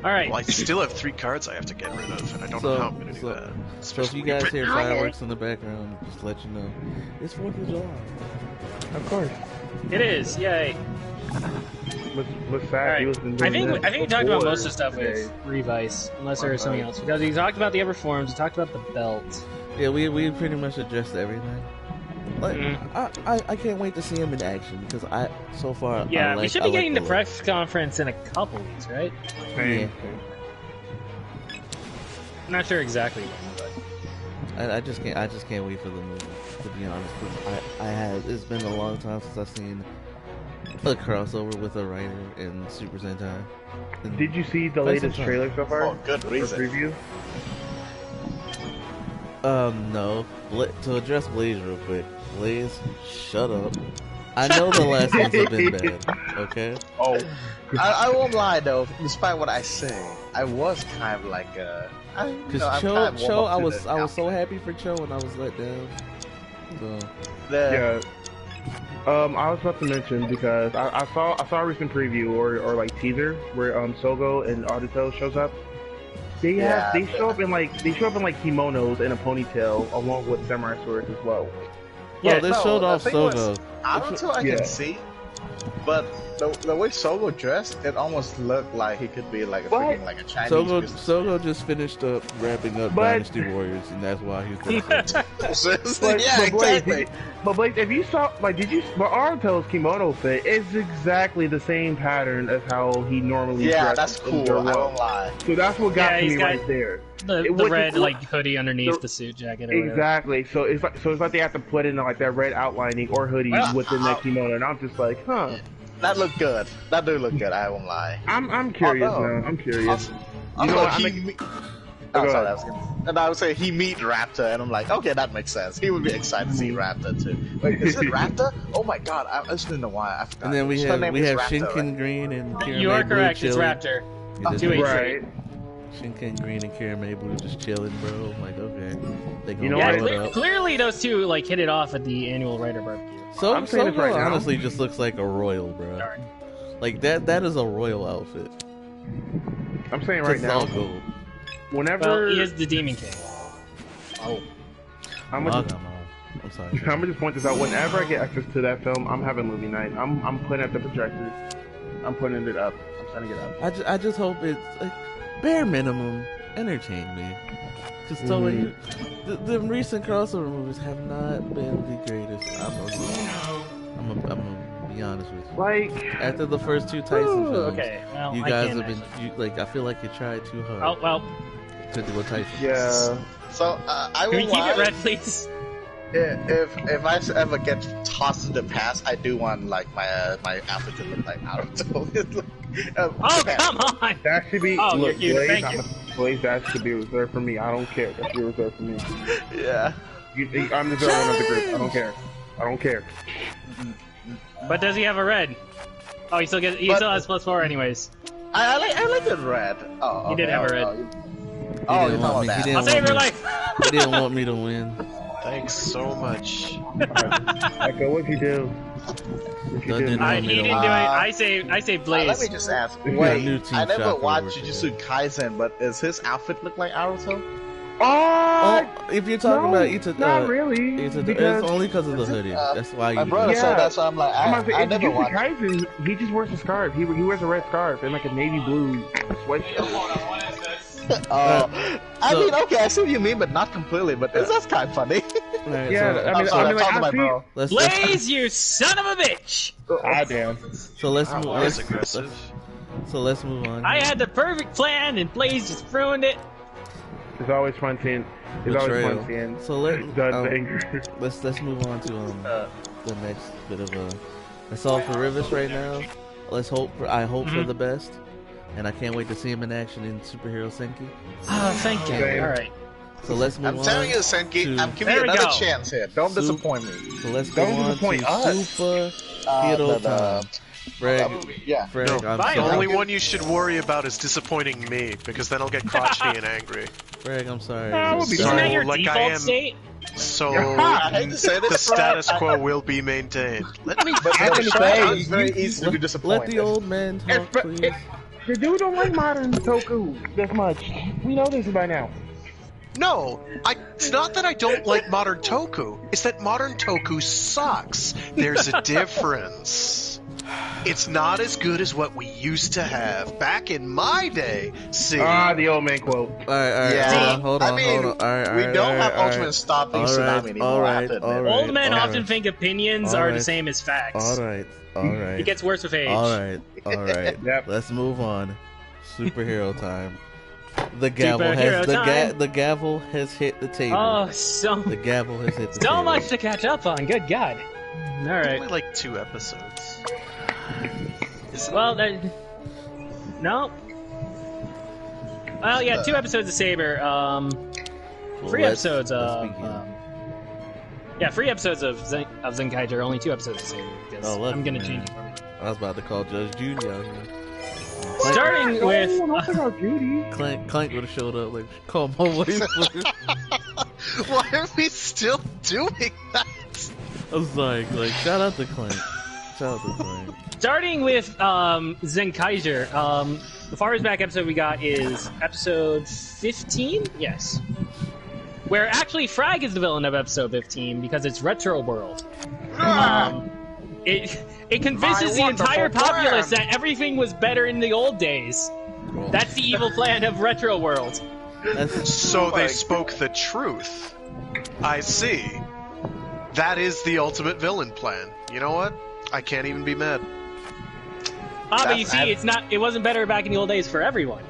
All right. Well, I still have 3 cards I have to get rid of, and I don't know how I'm going to do that. So if Especially you guys hear Hi. fireworks in the background, just let you know it's 4th of July. Of course. It is. Yay. What's All sad? right. He was been I doing think this we talked about before most of the stuff today. with Revice, unless there was something else. Because we talked about the Ever Forms, we talked about the belt. Yeah, we pretty much addressed everything. Like, Mhm. I can't wait to see him in action because so far Yeah, I like, we should I be like getting the look. press conference in a couple weeks, right? Same. I'm not sure exactly when, but I just can't wait for the movie. To be honest, 'cause it's been a long time since I've seen a crossover with a writer in Super Sentai. And Did you see the Quite some latest time. trailer so far? Oh, good Or reason. preview? No. To address Blaze real quick. Blaze, shut up. I know the last ones have been bad. Okay. Oh, I won't lie though. Despite what I say, I was kind of like Because Cho, I was so happy for Cho and I was let down. So yeah. I was about to mention because I saw a recent preview or like teaser where Sogo and Audito shows up. They show up in like kimonos and a ponytail along with samurai swords as well. yeah, they showed off Sogo. Naruto I Yeah. can see, but the way Sogo dressed, it almost looked like he could be like a What? freaking like a Chinese business. Sogo just finished up wrapping up But- Dynasty Warriors, and that's why he's there. Yeah, Blaze, exactly. But Blaze, if you saw but Aruto's kimono fit is exactly the same pattern as how he normally Yeah, dresses that's in cool. Girl I World. won't lie. So that's what got Yeah, to he's me got- right there. the Which is red what- like hoodie underneath the suit jacket. Or whatever. Exactly. So it's like they have to put in like that red outlining or hoodie Well, within that kimono, and I'm just like, huh. That looked good. That do look good. I won't lie. I'm curious now. I'm curious. You know what, I'm sorry. I would say he meet Raptor, and I'm like, okay, that makes sense. He would be excited to see Raptor too. Wait, is it Raptor? Oh my god, I just didn't know why. I forgot. And then we Her have name is Raptor, Shinken right? Green and Kira You are Blue correct. It's chilling. Raptor. It is 283. Right. Shinken Green and Kira Blue just chilling, bro. I'm like, okay, they gonna You know Yeah, what? blow it up. clearly those two like hit it off at the annual writer barbecue. So I'm saying this right now. honestly just looks like a royal, bro. Darn. Like that is a royal outfit. I'm saying right Just now. all gold. Whenever Well, he is the Demon King. Oh, I'm gonna I'm sorry. I'm gonna just point this out. Whenever I get access to that film, I'm having movie night. I'm putting up the projectors. I'm putting it up. I'm setting it up. I just hope it's like bare minimum entertain me. Because Toei, the recent crossover movies have not been the greatest. I'm gonna be honest with you. Like After the first two Tyson films, Okay, well, you I guys can't have been I feel like you tried too hard Oh well, to do a Tyson. yeah. So I can we will keep lie. it red, please? If I ever get tossed in the past, I do want like my outfit to look like Naruto. Oh come on! That should be. Oh, look, you're cute. Blaze, Thank you. Blaze, that should be reserved for me. I don't care. That should be reserved for me. Yeah. I'm the villain one of the group. I don't care. I don't care. But does he have a red? Oh, he still has +4 anyways. I like the red. Oh, He did okay. have a red. Oh, He you're didn't talking want about me- that. he didn't I'll save want your me- life. He didn't want me to win. Thanks so much. Echo, what'd you do? What'd you do? Didn't He want me to didn't do it. win. I say Let Blaze. me just ask. got a Wait, new team I never shot watched over Jujutsu Kaisen, but does his outfit look like Naruto? Oh, Oh, if you're talking no, about Ita, not really. it's because only because of the hoodie. That's why My you. brother Yeah. said that's why I'm like, I'm about to say, I in never Jujutsu watched. Kaisen, he just wears a scarf. He wears a red scarf and like a navy blue sweatshirt. I mean, okay, I see what you mean, but not completely. But that's kind of funny. Alright, Yeah, so, I mean, sorry, like, talk to my I see. bro. let's Blaze, you son of a bitch! Ah, damn. so let's move. That was Let's, aggressive. so let's move on. I had the perfect plan, and Blaze just ruined it. It's always fun seeing. It's always Betrayal. fun seeing. So let Dun's anger. let's move on to the next bit of a. That's all for Rivas right now. I hope for the best, and I can't wait to see him in action in Superhero Senki. Oh, thank you. Okay. All right. So let's move I'm on. telling you, Senki, to- I'm giving There you we another go. chance here. Don't Soup. disappoint me. So let's go Don't on disappoint to us. Super Hero Time. Frag, Yeah. Frag, No, I'm Fine. The sorry. only one you should worry about is disappointing me, because then I'll get crotchety and angry. Frag, I'm sorry. Ah, we'll be Isn't So, that your like I default am- state? So I hate to say the this, status Brad, quo will be maintained. Let me But I'm it's gonna say, very easy to be Let disappointed. the old man talk, please. The dude don't like modern Toku that much. We know this by now. No, it's not that I don't like modern Toku. It's that modern Toku sucks. There's a difference. It's not as good as what we used to have back in my day. See, Ah, the old man quote. Alright, Yeah, hold on. I mean, Alright, we don't have Ultimate stopping Tsunami anymore. I have to admit. alright. Old men often think opinions are the Alright. same as facts. Alright. It gets worse with age. Alright. Yep. Let's move on. Superhero time. The gavel Superhero time. the gavel has hit the table. Oh, The gavel has hit the so table. much to catch up on. Good God. All right. only like 2 episodes. Well, no. Well, yeah, 2 episodes of Saber. Well, 3 let's- episodes let's of. begin. Yeah, 3 episodes of Zenkaiger. Only 2 episodes of Saber. Because Oh, look, I'm gonna man. change it for me. I was about to call Judge Judy out here. Starting with. don't think about Judy. Clank would have showed up like, call my wife. Why are we still doing that? I was like, shout out to Clank. Shout out to Clank. Starting with Zenkaiger. The farthest back episode we got is episode 15? Yes. Where actually Frag is the villain of episode 15 because it's Retro World. It convinces the entire populace that everything was better in the old days. That's the evil plan of Retro World. So they spoke the truth. I see. That is the ultimate villain plan. You know what? I can't even be mad. But you see, it wasn't better back in the old days for everyone.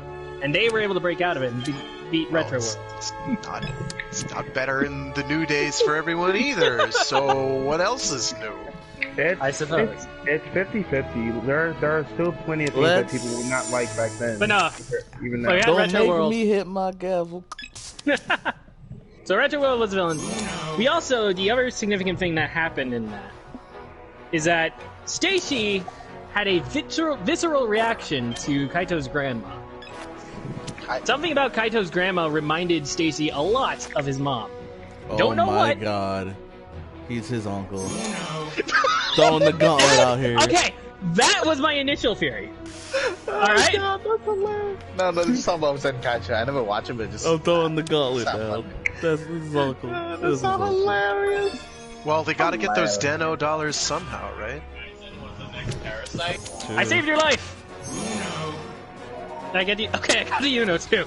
And they were able to break out of it and beat Retro World. It's not better in the new days for everyone either. So what else is new? I suppose. It's 50-50. There are still plenty of things that people would not like back then. But no, even so now. yeah, Don't Retro make World. me hit my gavel. So Retro World was villain. We also, the other significant thing that happened in that is that Stacy had a visceral reaction to Kaito's grandma. Something about Kaito's grandma reminded Stacy a lot of his mom. Don't know what. Oh my god. He's his uncle. Throwing the gauntlet out here. Okay, that was my initial theory. Alright? God, that's hilarious. No, this is something about Zenkaichi. I never watch it, but just... I'm throwing the gauntlet Sound down. funny. That's his uncle. That's so hilarious. Well, they gotta get those Den-O dollars somehow, right? I saved your life! Did I get the... Okay, I got the Uno too.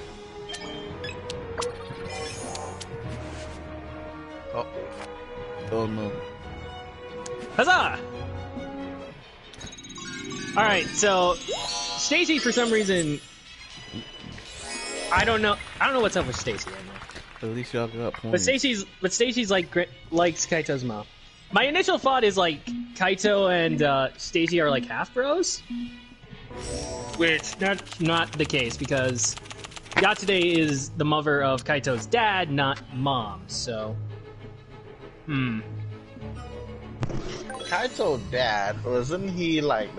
Oh. Oh no. Huzzah! Alright, so Stacy, for some reason, I don't know what's up with Stacy right now. At least y'all got points. But Stacy's like likes Kaito's mom. My initial thought is like Kaito and Stacy are like half bros, which that's not the case because Yatsune is the mother of Kaito's dad, not mom. So, Kaito's dad, wasn't he like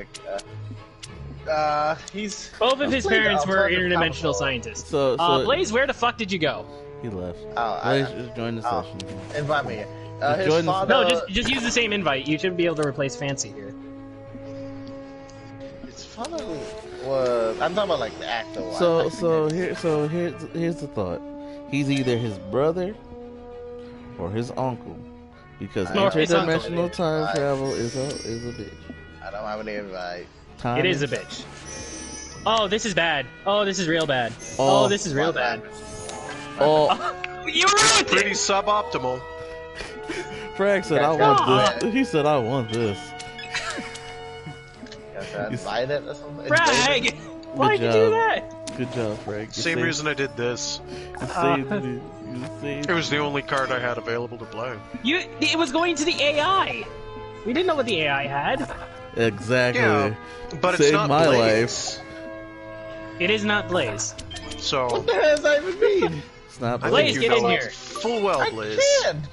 he's... both of his parents were alternative interdimensional couple. scientists. So Blaze, where the fuck did you go? he left. Oh, Blaze just joined the session. Invite me. Just His join the- father... No, just use the same invite. You should be able to replace Fancy here. His father was... I'm talking about like the actor one. Here's the thought. He's either his brother or his uncle, because No, his uncle. interdimensional time travel is a bitch. I don't have any invite. Time It is a bitch. Oh, this is bad. Oh, this is real bad. Oh, this is real bad. Oh, You ruined Pretty it! suboptimal. Frag said I want this. He said I want this. Invite it or something? Frag! Why'd you do job. that? Good job, Frag. Same reason I did this. You saved it. You saved It was the only card I had available to play. It was going to the AI. We didn't know what the AI had. Exactly. Yeah, but it's Saved not my Blaze. It is not Blaze. So What the hell does that even mean? It's not I Blaze, think get you in know here. full well, I Blaze. can't.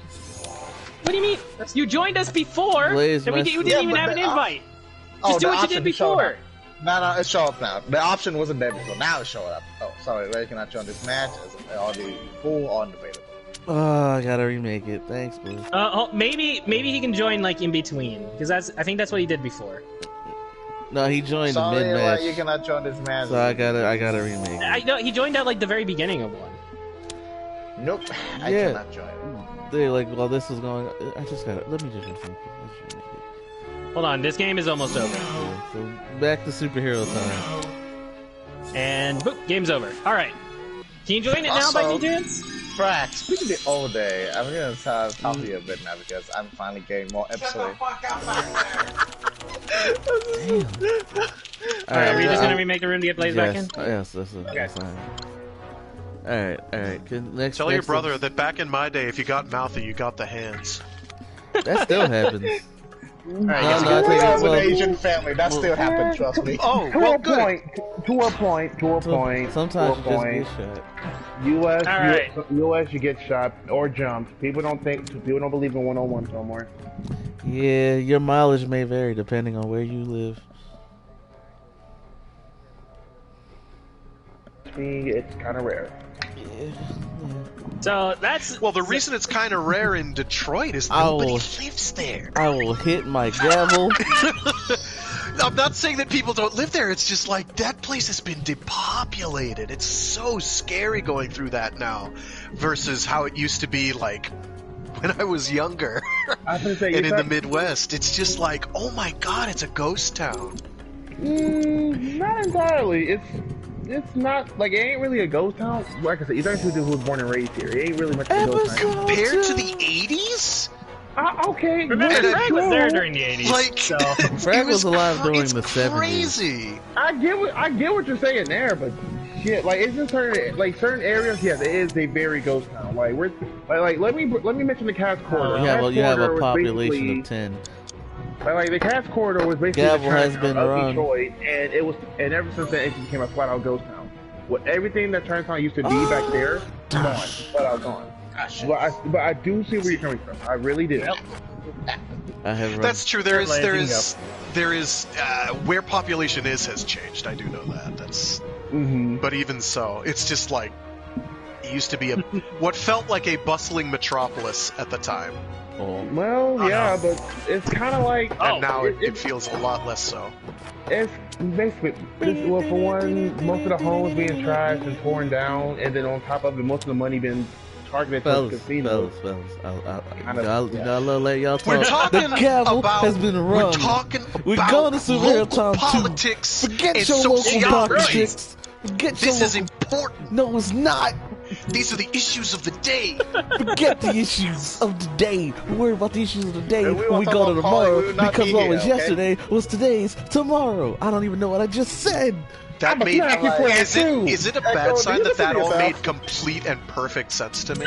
What do you mean? You joined us before, Blaze and you messed didn't up. even Yeah, have but an the invite. Oh, Just do the what you did option showed before. up. No, it's showing up now. The option wasn't there before. Now it's showing up. Oh, sorry. Ray cannot join this match. It's already full on available. Oh, I gotta remake it. Thanks, Blaze. Maybe he can join like in between, because I think that's what he did before. No, he joined Sorry, mid Ray, match. you cannot join this match. So I gotta remake it. I know he joined at like the very beginning of one. Nope. I Yeah. cannot join. They like, while this was going, I just gotta, let me just remake it. Let's remake it. Hold on, this game is almost over. Yeah, so back to superhero time. And boop, game's over. Alright. Can you join it now by any Also- chance? Frack, speaking of the old day, I'm gonna talk to you a bit now because I'm finally getting more episodes. Alright, are we just gonna remake the room to get Blaze back in? Yes, that's fine. Alright. Next, Tell your next brother that back in my day, if you got mouthy, you got the hands. that still happens. Alright, No, yes, no, I we think have it's an well- Asian family. That still happens, trust me. Oh, To well, a good. point. To a point. Sometimes to you a just point. get shot. U.S. Alright. U.S. You get shot or jumped. People don't believe in 101 no more. Yeah, your mileage may vary depending on where you live. See, it's kind of rare. So that's Well, the reason it's kind of rare in Detroit is I nobody will- lives there. I will hit my gavel. I'm not saying that people don't live there. It's just like that place has been depopulated. It's so scary going through that now versus how it used to be like when I was younger I was gonna say, and in the Midwest. It's just like, oh my god, it's a ghost town. Not entirely. It's not like it ain't really a ghost town. Like I said, you're talking to a dude who was born and raised here. It ain't really much of a ghost town. Compared to the 80s? Okay, remember And Frank was there during the 80s. Like, so Frank was alive during it's the 70s. crazy. I get what you're saying there, but shit, like it's in certain areas. Yes, it is a very ghost town. Like let me mention the Cass Corridor. You have Cass you have Corridor a was population basically- of 10. Like the cast corridor was basically Gavel the has turn been of run. Detroit, and ever since then it just became a flat out ghost town. With everything that Chinatown used to be back there, gone, flat out gone. But I do see where you're coming from. I really do. I have run. That's true. There is where population has changed. I do know that. That's. Mm-hmm. But even so, it's just like it used to be what felt like a bustling metropolis at the time, Oh. Well, yeah, but it's kind of like. and now it feels a lot less so. It's basically, well, for one, most of the homes being trashed and torn down, and then on top of it, most of the money being targeted towards casinos. Fellas, Yeah. I'll let y'all talk. We're talking the gavel about. has been run. We're talking We're about going to Superhero local Town 2. politics Forget and your local sociology. politics. Forget your This is local... important. No, it's not. These are the issues of the day. Forget the issues of the day. We worry about the issues of the day And we when we won't go to talk about Polly, we tomorrow would not because be what here, was okay? yesterday was today's tomorrow. I don't even know what I just said. That I'm a made snacky for that too. is it a Echo, bad do sign you that listen to all yourself? made complete and perfect sense to me?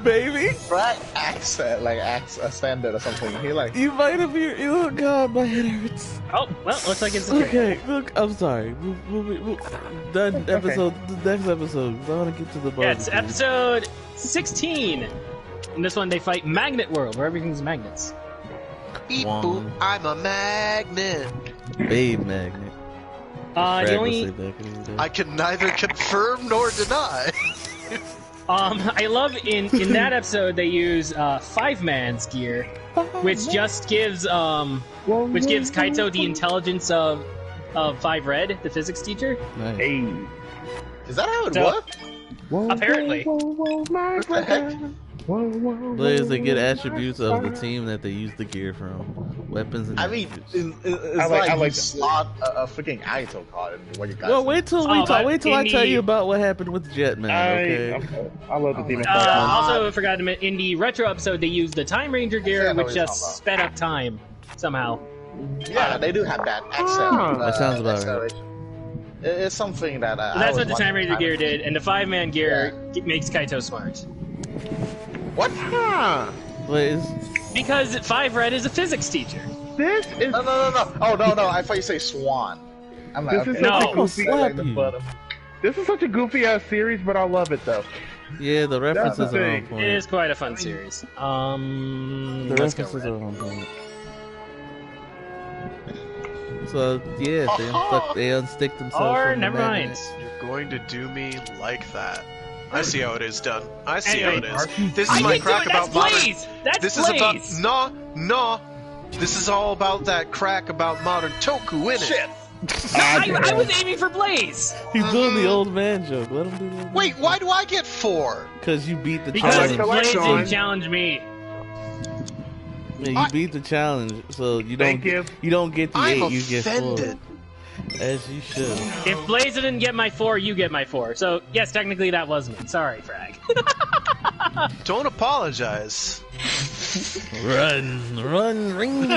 Baby, Brad acts a standard or something. He like. you might have your. Oh God, my head hurts. Oh, well, looks like it's okay. Okay, look, I'm sorry. We'll done episode. The next episode. 'Cause I want to get to the Yeah, it's barbecue. episode 16. In this one, they fight Magnet World, where everything's magnets. Beep One. boop, I'm a magnet. Babe magnet. The Frag will only say that, can you do that? I can neither confirm nor deny. I love in that episode they use Five Man's gear, which just gives Kaito the intelligence of Five Red, the physics teacher. Nice. Hey. Is that how it So- works? Apparently. What the heck? Players that get attributes of the team that they use the gear from. Weapons and I mean, attributes. it's I like like you that. slot a freaking Aito card in what you guys. Well, wait till but I in tell the- you about what happened with Jetman. Okay. I love the Demon Also, forgot to mention, in the retro episode, they used the Time Ranger gear, Yeah, I know which what you're just talking sped up time somehow. Yeah, they do have that accent. That sounds about right. acceleration. It's something that I. So that's was what the Time wondering. Ranger gear did, and the Five Man gear makes Kaito smart. What? Huh. Wait, Because Five Red is a physics teacher. This is No. Oh no! I thought you say Swan. I'm like, This is okay. No. such a I'll goofy. slap you. This is such a goofy ass series, but I love it though. Yeah, the references the are on thing. point. It is quite a fun series. The Let's go references Red. are on point. So yeah, they unstick themselves. Or from the never mind. magnet. You're going to do me like that. I see how it is done. I see how it Anyway, is. This I is my didn't do crack it, about that's modern. Blaze! That's This Blaze! is about no. This is all about that crack about modern Toku, innit? Shit. I was aiming for Blaze! He's doing the old man joke. Let him do the old Wait, why do I get 4? Because you beat the Because challenge. Blaze Sean. didn't challenge me. Yeah, you beat the challenge, so you Thank don't. you. You don't get the I'm 8. You get 4. offended. As you should. If Blaze didn't get my 4, you get my 4. So, yes, technically that was me. Sorry, Frag. Don't apologize. Run, ring.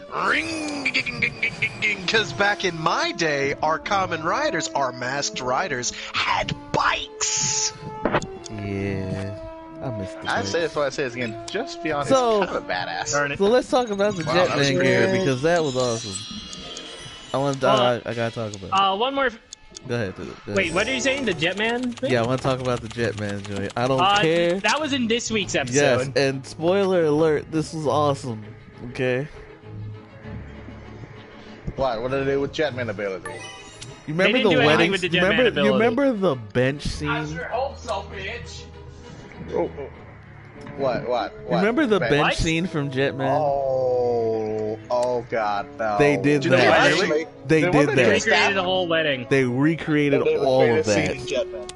Ring, because back in my day, our common riders, our masked riders, had bikes. Yeah, I missed the I break. say it before I say it again. Just be honest, So- kind of a badass. Darn it. So let's talk about the Wow, that was Jetman gear great. because that was awesome. I gotta talk about it. One more. Go ahead. Go ahead. Wait, what are you saying? The Jetman thing? Yeah, I want to talk about the Jetman joint. I don't care. That was in this week's Yes, episode. and spoiler alert, this was awesome. Okay, What did they do with Jetman ability? you remember didn't the do anything wedding? with the you Jetman remember? ability. You remember the bench scene? hope so, bitch. What? You remember the bench What? scene from Jetman? Oh God, no. They did Did that. They, What? actually, They They did wanted to They that. recreated the whole wedding. They recreated they all of scene that. in Jetman.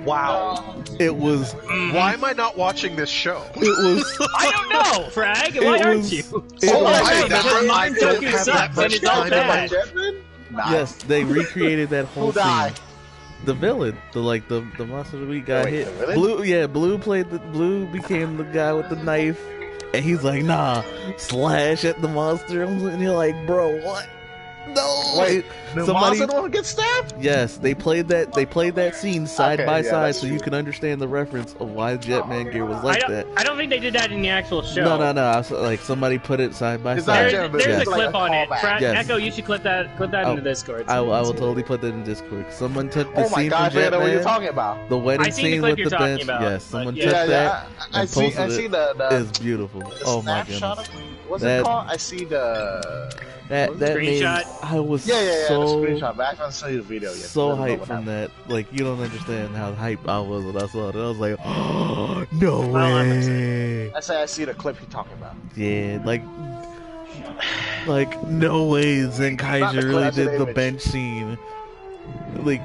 Wow. It was. Why am I not watching this show? It was. I don't know, Frag. Why It aren't was- you? it Oh, was- I Remember, Modern don't Toku have that sucks, and much it's all time. bad. Jetman? Nah. Yes, they recreated that whole Who scene. died? The villain, the monster of the week got Wait, hit. the villain? Blue became the guy with the knife, and he's like, nah, slash at the monster. I'm sitting here like, bro, what? No. Wait, the somebody. monster don't get stabbed? Yes, they played that scene side Okay, by yeah, side, that's so you true. can understand the reference of why Jetman gear was like that. I don't think they did that in the actual show. No. I was, like somebody put it side by It's not side. Jetman, There's it's a like clip a on it. callback. Brad, Yes. Echo, you should clip that in the Discord. I will totally put that in Discord. Someone took the Oh my scene god, from I know what you're Jetman, talking about. the wedding I seen the scene clip with you're the talking bench. about, Yes, but someone yeah. took Yeah, that I and see. posted I see it. the It's beautiful. the Oh my snapshot goodness. of what's That- it called? I see the That made Screenshot? I was yeah, the so screenshot. But I can't show you the video yet. so I don't know hyped what from happened. that. Like you don't understand how hyped I was when I saw it. I was like, oh, no Well, I'm way. I say I see the clip you're talking about. Yeah, like no way Not the Zenkaiser clip, really I see the did the image. bench scene. Like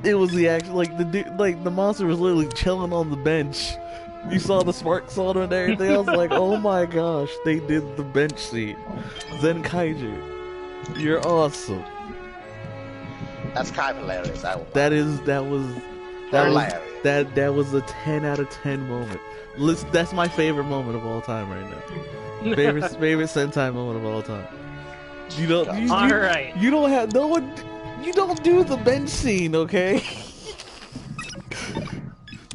it was the act like the dude, like the monster was literally chilling on the bench. You saw the sparks on him and everything. I was like, oh my gosh, they did the bench scene. Zenkaiser, you're awesome. That's kind of hilarious. That was a 10 out of 10 moment. Listen, that's my favorite moment of all time right now. Favorite Sentai moment of all time. You don't. Alright. You don't have no one. You don't do the bench scene, okay?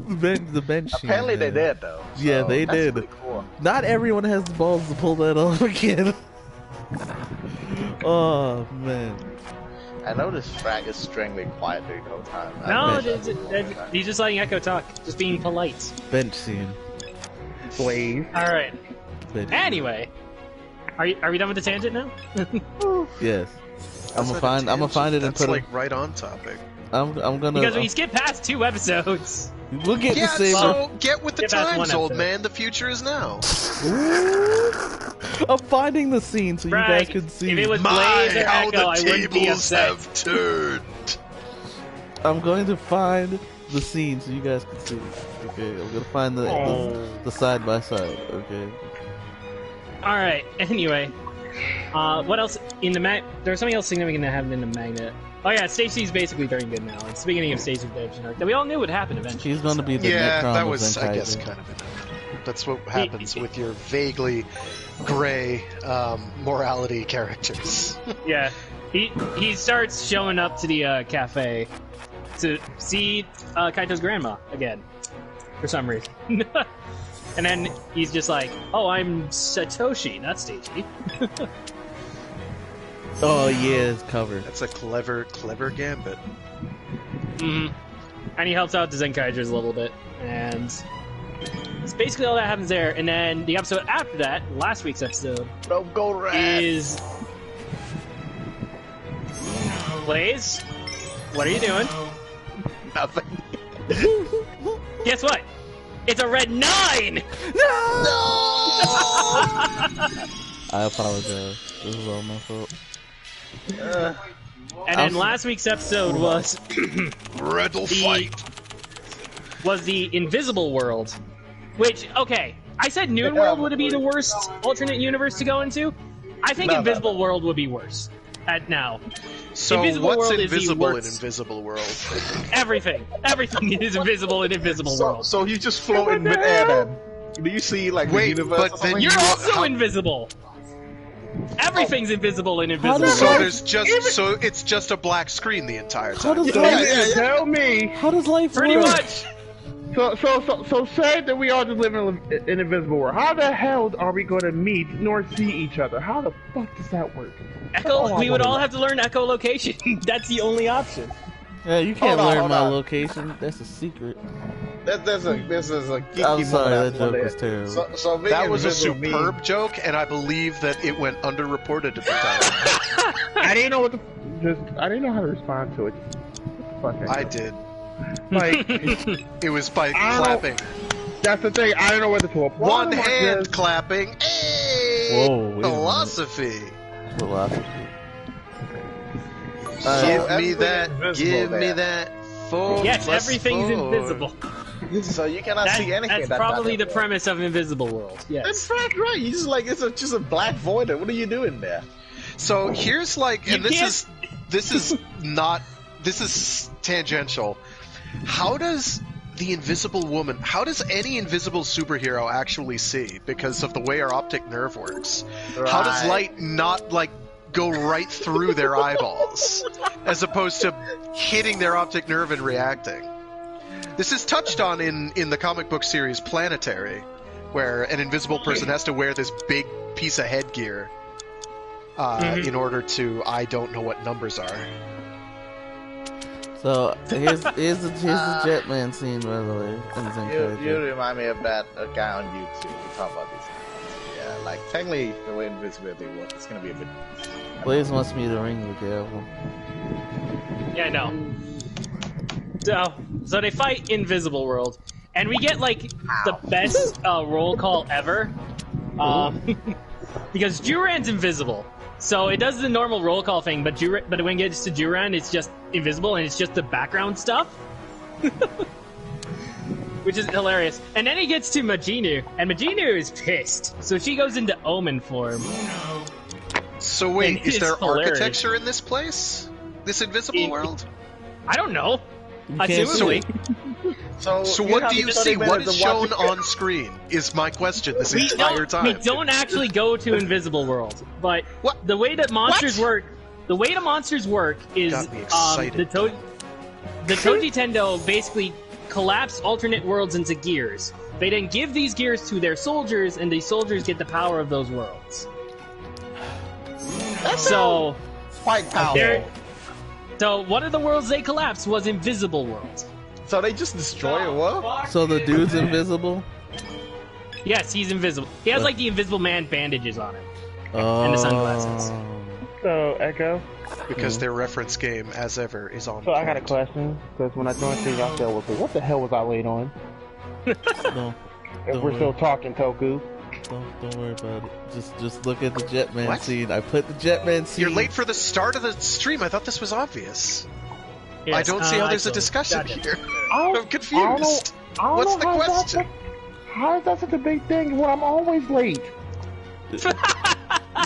the bench scene. Apparently they man. did though. Yeah, so they that's did. pretty cool. Not everyone has the balls to pull that off again. Oh man. I know this frag is extremely quiet during the whole time. No, he's just letting Echo talk, just being polite. Bench scene. Blaze. All right. Bench. Anyway, are we done with the tangent now? Yes. I'm That's gonna not a find it and tangent. put That's it. like right on topic. I'm gonna. Because we skipped past 2 episodes. We'll get Yeah, the same. so get with the If that's one times, old episode. man. The future is now. I'm finding the scene so you guys Right. can see. If it was My, Blaze or how Echo, the I wouldn't be tables upset. have turned. I'm going to find the scene so you guys can see. Okay, I'm gonna find the side by side. Okay. All right. Anyway, what else in the There's something else significant that happened in the magnet. Oh yeah, Stacy's basically very good now. It's the beginning of Stacy's redemption arc that we all knew would happen eventually. He's gonna be the Yeah, Necron that of was, I guess, Zenkaiser. kind of inevitable. That's what happens with your vaguely gray morality characters. Yeah, he starts showing up to the cafe to see Kaito's grandma again for some reason, and then he's just like, "Oh, I'm Satoshi, not Stacy." Oh yeah, it's covered. That's a clever gambit. And he helps out the Zenkaijers a little bit, and it's basically all that happens there. And then the episode after that, last week's episode, Don't go red. is Blaze. What are you doing? Nothing. Guess what? It's a red 9. I apologize. This is all my fault. And then last week's episode was Riddle fight. the Invisible World, which I said Noon World would be the worst alternate universe to go into. I think Invisible World would be worse at now. So Invisible what's World is the invisible in worst. Invisible World? Everything is invisible in Invisible World. So you just float in midair then. Do you see like Wait, the universe? but or then something? You're also how- invisible. Everything's invisible in Invisible does So World. there's so it's just a black screen the entire How time. does So life? you tell me. How does life Pretty work? much. So say that we all just live in an invisible world. How the hell are we going to meet nor see each other? How the fuck does that work? Echo. We would all have to learn echolocation. That's the only option. Yeah, you can't Hold on, learn hold my on. location. That's a secret. This is a geeky I'm sorry, moment that joke there. was terrible. So being That was a invisible means- superb joke, and I believe that it went underreported at the time. I didn't know I didn't know how to respond to it. What the fuck? I did. Like, It was by I don't- clapping. that's the thing. I don't know whether to applaud One him or hand just- clapping. Hey! Whoa, wait a minute. Philosophy. Philosophy. So Give me everything that. invisible Give me there. that. 4 Yes, plus everything's 4. invisible. So you cannot see anything. That's that probably the goddamn premise of Invisible World. That's Yes. right. You just like just a black void. What are you doing there? So here's like, and You this is not, this is tangential. How does the Invisible Woman, how does any invisible superhero actually see? Because of the way our optic nerve works. How does Right. light not like go right through their eyeballs, as opposed to hitting their optic nerve and reacting. This is touched on in the comic book series Planetary, where an invisible person has to wear this big piece of headgear in order to, I don't know what numbers are. So here's the Jetman scene, by the way. You remind me of that guy on YouTube who talk about these things. Yeah, like technically the way invisibility works, it's gonna be a bit. Blaze wants me to ring the gavel. Yeah, I know. So they fight Invisible World, and we get like the best roll call ever, because Duran's invisible. So it does the normal roll call thing, but when it gets to Duran, it's just invisible and it's just the background stuff, which is hilarious. And then he gets to Majinu, and Majinu is pissed. So she goes into Omen form. So wait, And is there it's hilarious. architecture in this place? This invisible world? I don't know. can't Assumably. So what do you see? What is shown on screen is my question this entire time. We don't actually go to Invisible World, but What? the way that monsters work, is Got me excited. the Toji Tendo basically collapse alternate worlds into gears. They then give these gears to their soldiers, and these soldiers get the power of those worlds. So Quite powerful. So one of the worlds they collapsed was Invisible World. So they just destroy a world? So the dude's invisible? Yes, he's invisible. He has like the Invisible Man bandages on him. Oh. And the sunglasses. So, Echo, Because their reference game, as ever, is on. so I got a point. question, because when I joined Thing, I said, well, what the hell was I late on? No, If Don't we're worry. still talking, Toku. don't worry about it. Just look at the Jetman What? scene. I put the Jetman scene. You're late for the start of the stream. I thought this was obvious. Yes, I don't see how there's a so- discussion gotcha. here. I I'm confused. I don't What's know the how question? How is that such a big thing when I'm always late?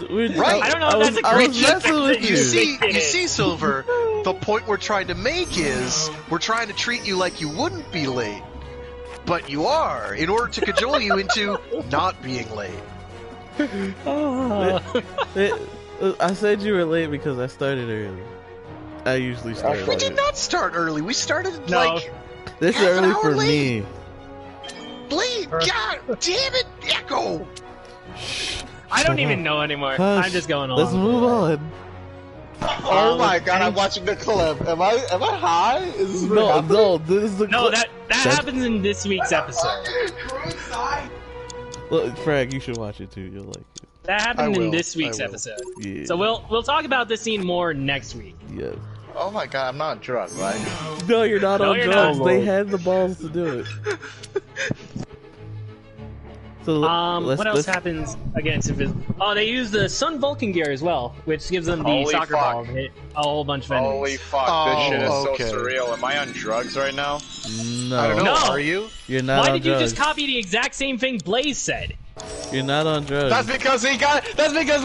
Right. I don't know I if that's a I great was messing with You you. see, Silver, the point we're trying to make is we're trying to treat you like you wouldn't be late, but you are, in order to cajole you into not being late. I said you were late because I started early. I usually start We late. did not start early. We started No. like This is half an early hour for late. me. late. God damn it, Echo! I don't even know anymore. Hush. I'm just going on. Let's move on. Oh my god, I'm watching the clip. Am I high? Is this really No, happening? no, this is the No, clip. that happens in this week's episode. Look, Frag, you should watch it too. You'll like it. That happened I in will, this week's I will. episode. Yeah. So we'll talk about this scene more next week. Yeah. Oh my god, I'm not drunk, right? No, you're not No, on you're drugs. not. They had the balls to do it. So What else happens against Invisible? Oh, they use the Sun Vulcan gear as well, which gives them the Holy soccer fuck. ball to hit a whole bunch of enemies. Holy fuck, Oh, this shit is okay. so surreal. Am I on drugs right now? No, I don't know. No. Are you? you're not Why on did you drugs. just copy the exact same thing Blaze said? You're not on drugs. That's because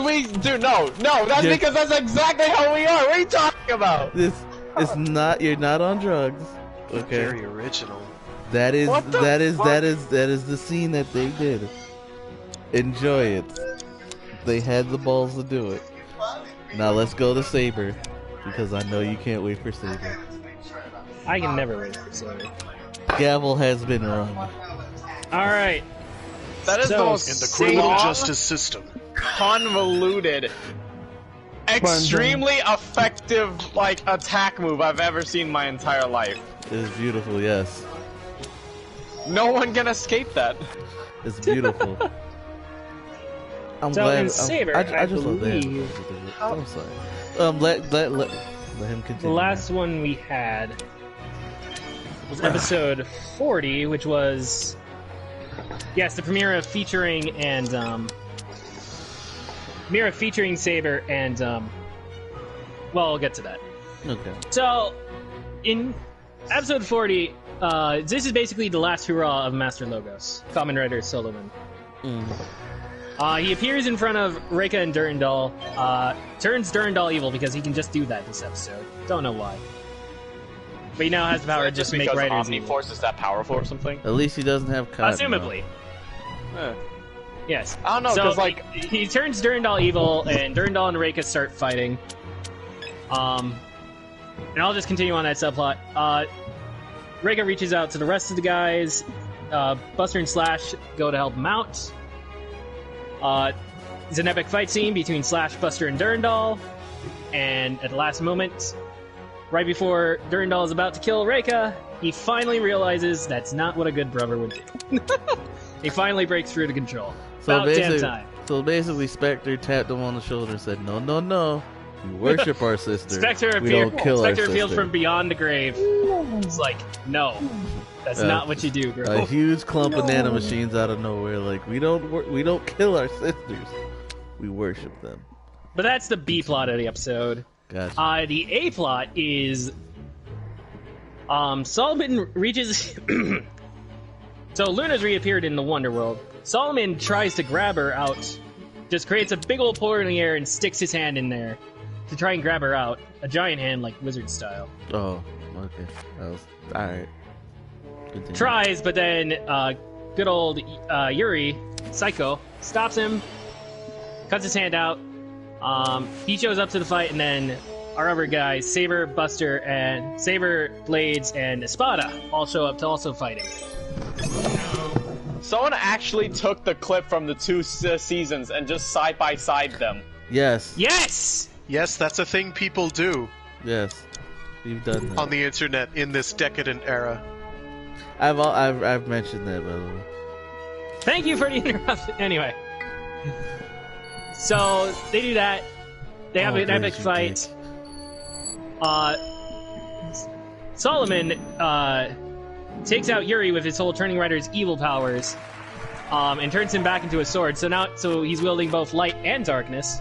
we dude, no, that's Yeah. because that's exactly how we are. What are you talking about? This it's not. You're not on drugs. Okay. Very original. That is What the that is fuck? that is the scene that they did. Enjoy it. They had the balls to do it. Now let's go to Saber, because I know you can't wait for Saber. I can never wait for Saber. Gavel has been rung. Alright. That is So, the most In the criminal long, justice system. convoluted, extremely effective like attack move I've ever seen in my entire life. It is beautiful, yes. No one can escape that. It's beautiful. I'm So glad. in Saber, I I just love that. believe- I'm sorry. Let him continue. The last one we had was episode 40, which was the premiere of featuring Saber and well, I'll get to that. Okay. So in episode 40, this is basically the last hurrah of Master Logos, Kamen Rider Solomon. He appears in front of Reika and Durandal, turns Durandal evil because he can just do that this episode. Don't know why. But he now has the power to just make because Riders evil. Omniforce is that powerful or something. At least he doesn't have cotton. Assumably. Eh. Yes. I don't know, So 'cause, like- he turns Durandal evil, and Durandal and Reika start fighting. And I'll just continue on that subplot. Reika reaches out to the rest of the guys. Buster and Slash go to help him out. It's an epic fight scene between Slash, Buster, and Durandal. And at the last moment, right before Durandal is about to kill Reika, he finally realizes that's not what a good brother would do. He finally breaks through to control. About damn time. So basically, Spectre tapped him on the shoulder and said, "No. We worship our sister. Spectre we don't kill our sister." appealed from beyond the grave. It's like, no, that's not what you do, girl. A huge clump of nanomachines out of nowhere. Like we don't kill our sisters. We worship them. But that's the B plot of the episode. Gotcha. The A plot is Solomon reaches. So Luna's reappeared in the Wonderworld. Solomon tries to grab her out, just creates a big old portal in the air and sticks his hand in there to try and grab her out. A giant hand, like wizard style. Oh, okay. That was alright. Tries, but then good old Yuri, Psycho, stops him, cuts his hand out. He shows up to the fight, and then our other guys, Saber, Buster, and Saber, Blades, and Espada all show up to also fight him. Someone actually took the clip from the two seasons and just side by side them. Yes. Yes! Yes, that's a thing people do. Yes. We've done that. On the internet in this decadent era. I've mentioned that, by the way. Thank you for the interruption. Anyway. So, they do that. They have an epic fight. Solomon, takes out Yuri with his whole Turning Rider's evil powers, and turns him back into a sword. So he's wielding both light and darkness.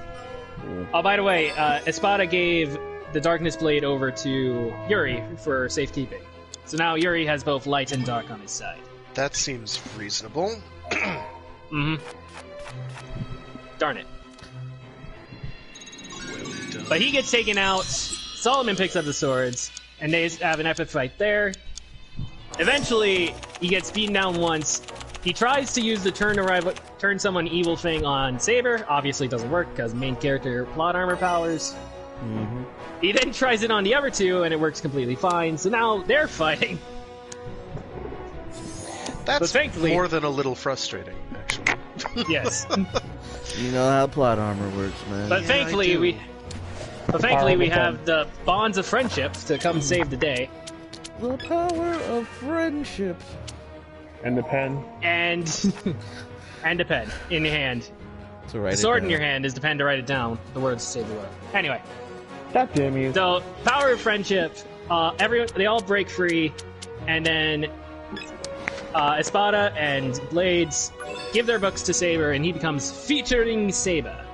Oh, by the way, Espada gave the darkness blade over to Yuri for safekeeping. So now Yuri has both light and dark on his side. That seems reasonable. Mm-hmm. Darn it. But he gets taken out. Solomon picks up the swords, and they have an epic fight there. Eventually, he gets beaten down once. He tries to use the turn someone evil thing on Saber. Obviously, it doesn't work because main character plot armor powers. Mm-hmm. He then tries it on the other two, and it works completely fine. So now they're fighting. That's thankfully, more than a little frustrating, actually. Yes. You know how plot armor works, man. But thankfully, we have the bonds of friendship to come save the day. The power of friendship. And the pen. And a pen in your hand. To write the sword it in your hand is the pen to write it down. The words to save the world. Anyway. God damn you. So, power of friendship. They all break free, and then Espada and Blades give their books to Saber, and he becomes featuring Saber.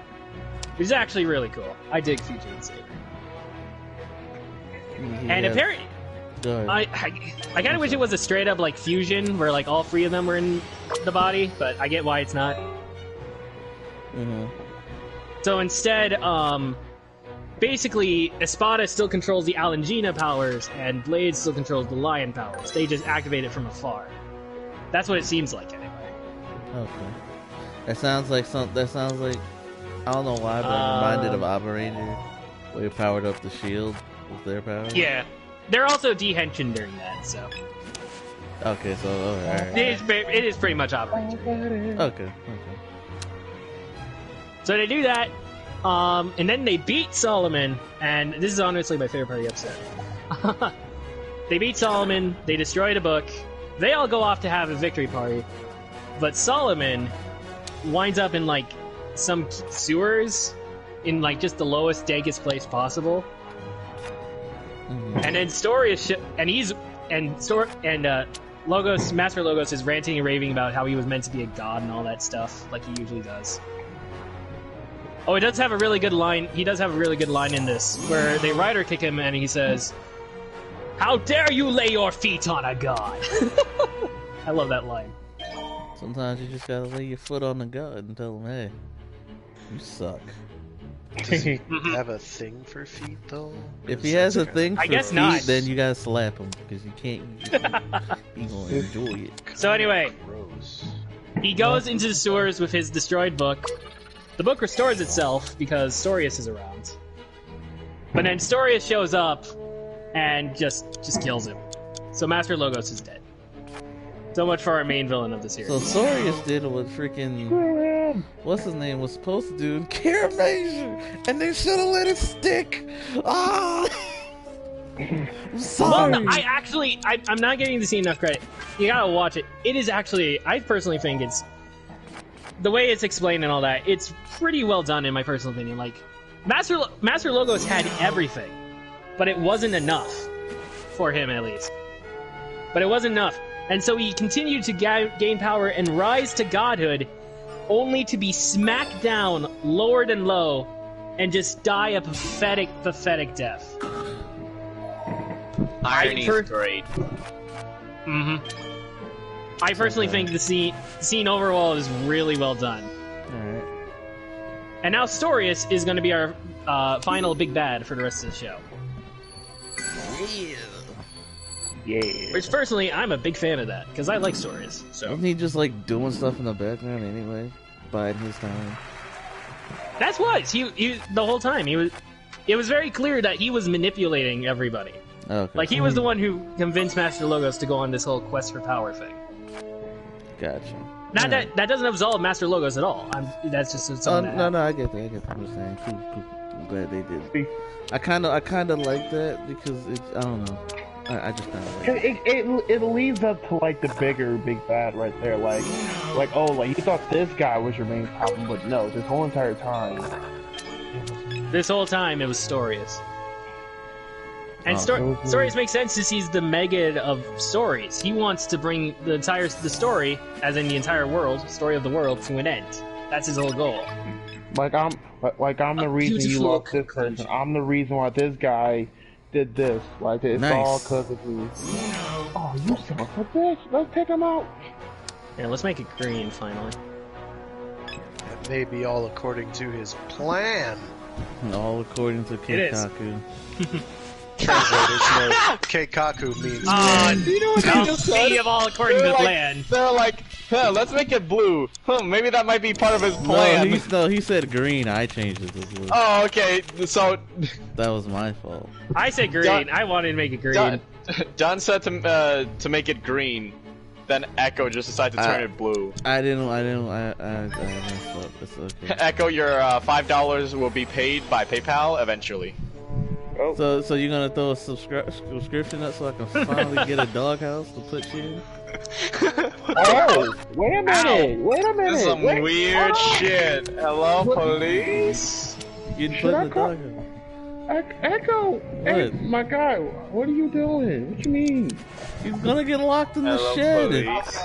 Which is actually really cool. I dig featuring Saber. And apparently, I kind of wish it was a straight up like fusion where like all three of them were in the body, but I get why it's not. Mm-hmm. So instead, basically, Espada still controls the Alangina powers, and Blade still controls the Lion powers. They just activate it from afar. That's what it seems like, anyway. Okay. That sounds like I don't know why, but I'm reminded of Operator, where he powered up the shield with their power. Yeah. They're also dehensioned during that, so... Okay, so, alright. It is pretty much Operator. Okay. So they do that, and then they beat Solomon, and this is honestly my favorite part of the episode. They beat Solomon, they destroy the book, they all go off to have a victory party, but Solomon winds up in, like, some sewers, in, like, just the lowest, dankest place possible. Mm-hmm. And then Story is Logos, Master Logos is ranting and raving about how he was meant to be a god and all that stuff, like he usually does. Oh, he does have a really good line. He does have a really good line in this, where they rider kick him and he says, "How dare you lay your feet on a god?" I love that line. Sometimes you just gotta lay your foot on the god and tell him, "Hey, you suck." Does he have a thing for feet, though? If he has a thing for guess feet, not. then you gotta slap him, because you can't. He gonna enjoy it. So anyway, He goes into the sewers with his destroyed book. The book restores itself because Storius is around. But then Storius shows up and just kills him. So Master Logos is dead. So much for our main villain of the series. So Storius did what freaking what's his name was supposed to do in Caravation, and they should have let it stick. Ah, I'm sorry. Well, I'm not giving the scene enough credit. You gotta watch it. It is actually, I personally think it's the way it's explained and all that. It's pretty well done in my personal opinion. Like Master Logos had everything, but it wasn't enough for him at least. But it wasn't enough. And so he continued to gain power and rise to godhood, only to be smacked down, lowered and low, and just die a pathetic death. Irony is great. Mm-hmm. I personally think the scene overall is really well done. Alright. And now Storius is going to be our final big bad for the rest of the show. Yeah. Which personally, I'm a big fan of that because I like Storius. So Wasn't he just like doing stuff in the background anyway, biding his time? that's what he the whole time he was. It was very clear that he was manipulating everybody. Okay. Like he was the one who convinced Master Logos to go on this whole quest for power thing. Gotcha. Not that doesn't absolve Master Logos at all. That's just something. No, I get that. I get what you're saying. Cool. I'm glad they did. I kind of like that because I don't know. I just kind of like it leads up to like the big bad right there. Like you thought this guy was your main problem, but no, this whole entire time. This whole time it was Storius. And Storius makes sense since he's the Megid of stories. He wants to bring the story, as in the entire world, story of the world, to an end. That's his whole goal. I'm the reason you lost this person. I'm the reason why this guy did this. Like it's all because of me. Oh, you son of a bitch! Let's take him out. Yeah, let's make it green finally. It may be all according to his plan. all according to Keikaku. Translator's note. Keikaku means you know what they just said? of all according to plan. They're like, let's make it blue. Maybe that might be part of his plan. No, he said green. I changed it to blue. Oh, okay. So that was my fault. I said green. I wanted to make it green. John said to make it green. Then Echo just decided to turn it blue. I messed up. It's okay. Echo, your $5 will be paid by PayPal eventually. Oh. So you're gonna throw a subscription up so I can finally get a doghouse to put you in? Oh, wait a minute! This is some weird shit. Hello, police? You put in the doghouse. Echo! Hey, my guy, what are you doing? What you mean? He's gonna get locked in the shed. Police.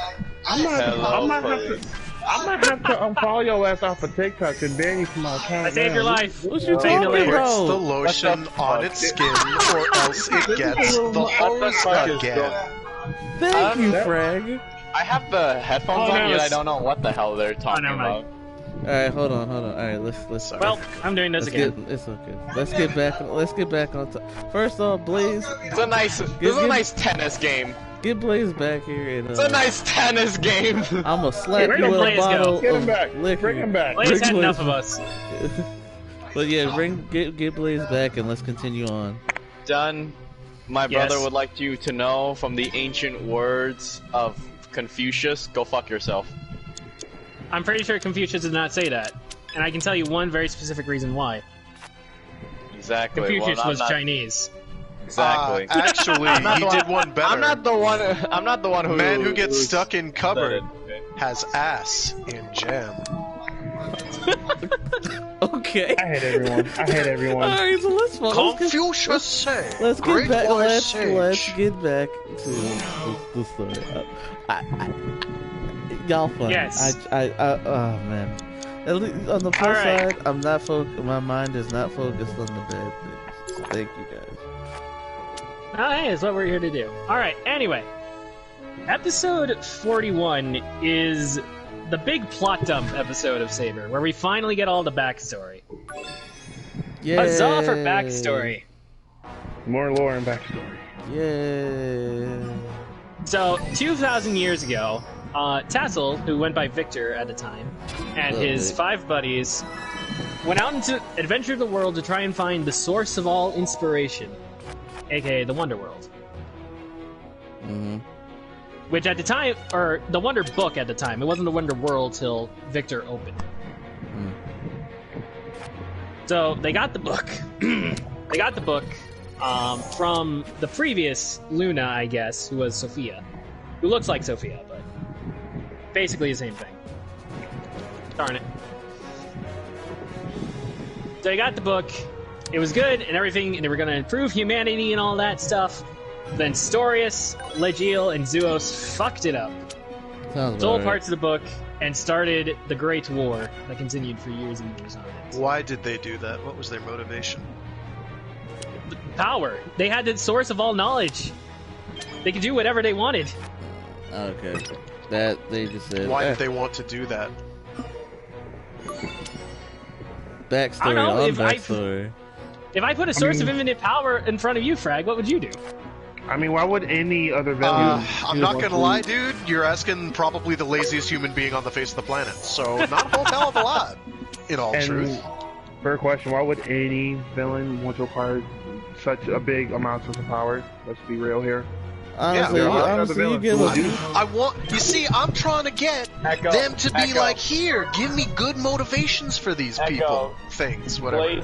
I might have to unfollow your ass off of TikTok and ban you from my account. I saved your life. What you talking Puts about? the lotion on its skin, or else it gets the hose again. Thank you, Frag. I have the headphones on, yet I don't know what the hell they're talking about. Alright, hold on. Alright, let's. Well, I'm doing this again. It's okay. Let's get back on top. First off, Blaze. It's a nice tennis game. Get Blaze back here and. It's a nice tennis game. I'ma slap you with a bottle of liquor. Bring him back. Blaze had enough of us. But yeah, get Blaze back and let's continue on. Done. My brother would like you to know from the ancient words of Confucius, go fuck yourself. I'm pretty sure Confucius did not say that. And I can tell you one very specific reason why. Exactly. Confucius was Chinese. Exactly. Actually, he did one better. I'm not the one who. Man who gets stuck in cupboard has ass in jam. Okay. I hate everyone. Alright, so let's Confucius say. Let's Great get back. wise sage. Let's get back to the story. Y'all funny. Yes. Oh man. At least on the plus side, I'm not my mind is not focused on the bad things. So thank you guys. Oh, hey, it's what we're here to do. Alright, anyway. Episode 41 is the big plot dump episode of Saber, where we finally get all the backstory. Yeah. Huzzah for backstory. More lore and backstory. Yeah. So, 2,000 years ago, Tassel, who went by Victor at the time, and his 5 buddies went out into adventure the world to try and find the source of all inspiration, aka the Wonder World. Mm-hmm. Which at the time, or the Wonder Book at the time, it wasn't the Wonder World till Victor opened it. Mm. So they got the book. They got the book from the previous Luna, I guess, who was Sophia. Who looks like Sophia, but basically the same thing. Darn it. So they got the book. It was good and everything, and they were going to improve humanity and all that stuff. Then Storius, Legiel, and Zuos fucked it up. Stole parts of the book and started the Great War that continued for years and years on it. Why did they do that? What was their motivation? Power. They had the source of all knowledge. They could do whatever they wanted. Okay. That they just said. Why did they want to do that? Backstory on backstory. If I put a source of infinite power in front of you, Frag, what would you do? I mean, why would any other villain? I'm not gonna lie, dude. You're asking probably the laziest human being on the face of the planet. So not a whole hell of a lot, in all truth. Fair question. Why would any villain want to acquire such a big amount of power? Let's be real here. Honestly, honestly, you give I want. You see, I'm trying to get them to be like, here, give me good motivations for these people. Things, whatever.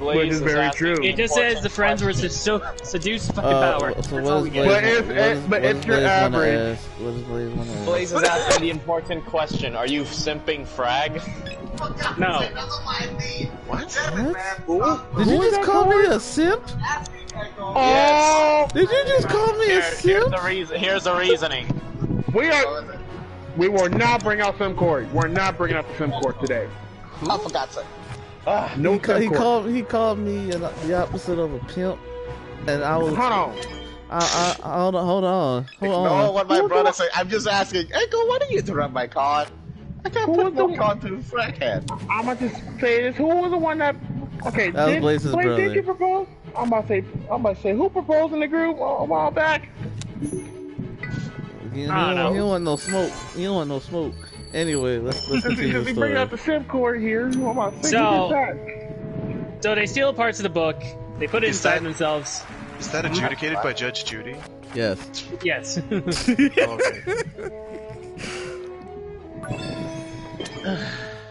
Which is very true. It just says the friends were seduced by power. So but it's your average. Blaze is asking the important question: are you simping Frag? No. What? Did you just call me a simp? Oh! Did you just call me a simp? Here's the reasoning. We will not bring out Simcord. We're not bringing out the Simcord today. I forgot to. No, he called me the opposite of a pimp, and I was. Hold on. No, what my brother said. I'm just asking. Echo, why do you interrupt my card? I can't put no card to the Fraghead. I'm gonna just say this. Who was the one that? Okay, that was Blaze's brother. Did you propose? I'm about to say who proposed in the group a while back? You don't want no smoke. You don't want no smoke. Anyway, let's continue the story. Bring out the Simcord here. I'm about to say so they steal parts of the book. They put it inside themselves. Is that adjudicated by Judge Judy? Yes. Yes. Okay.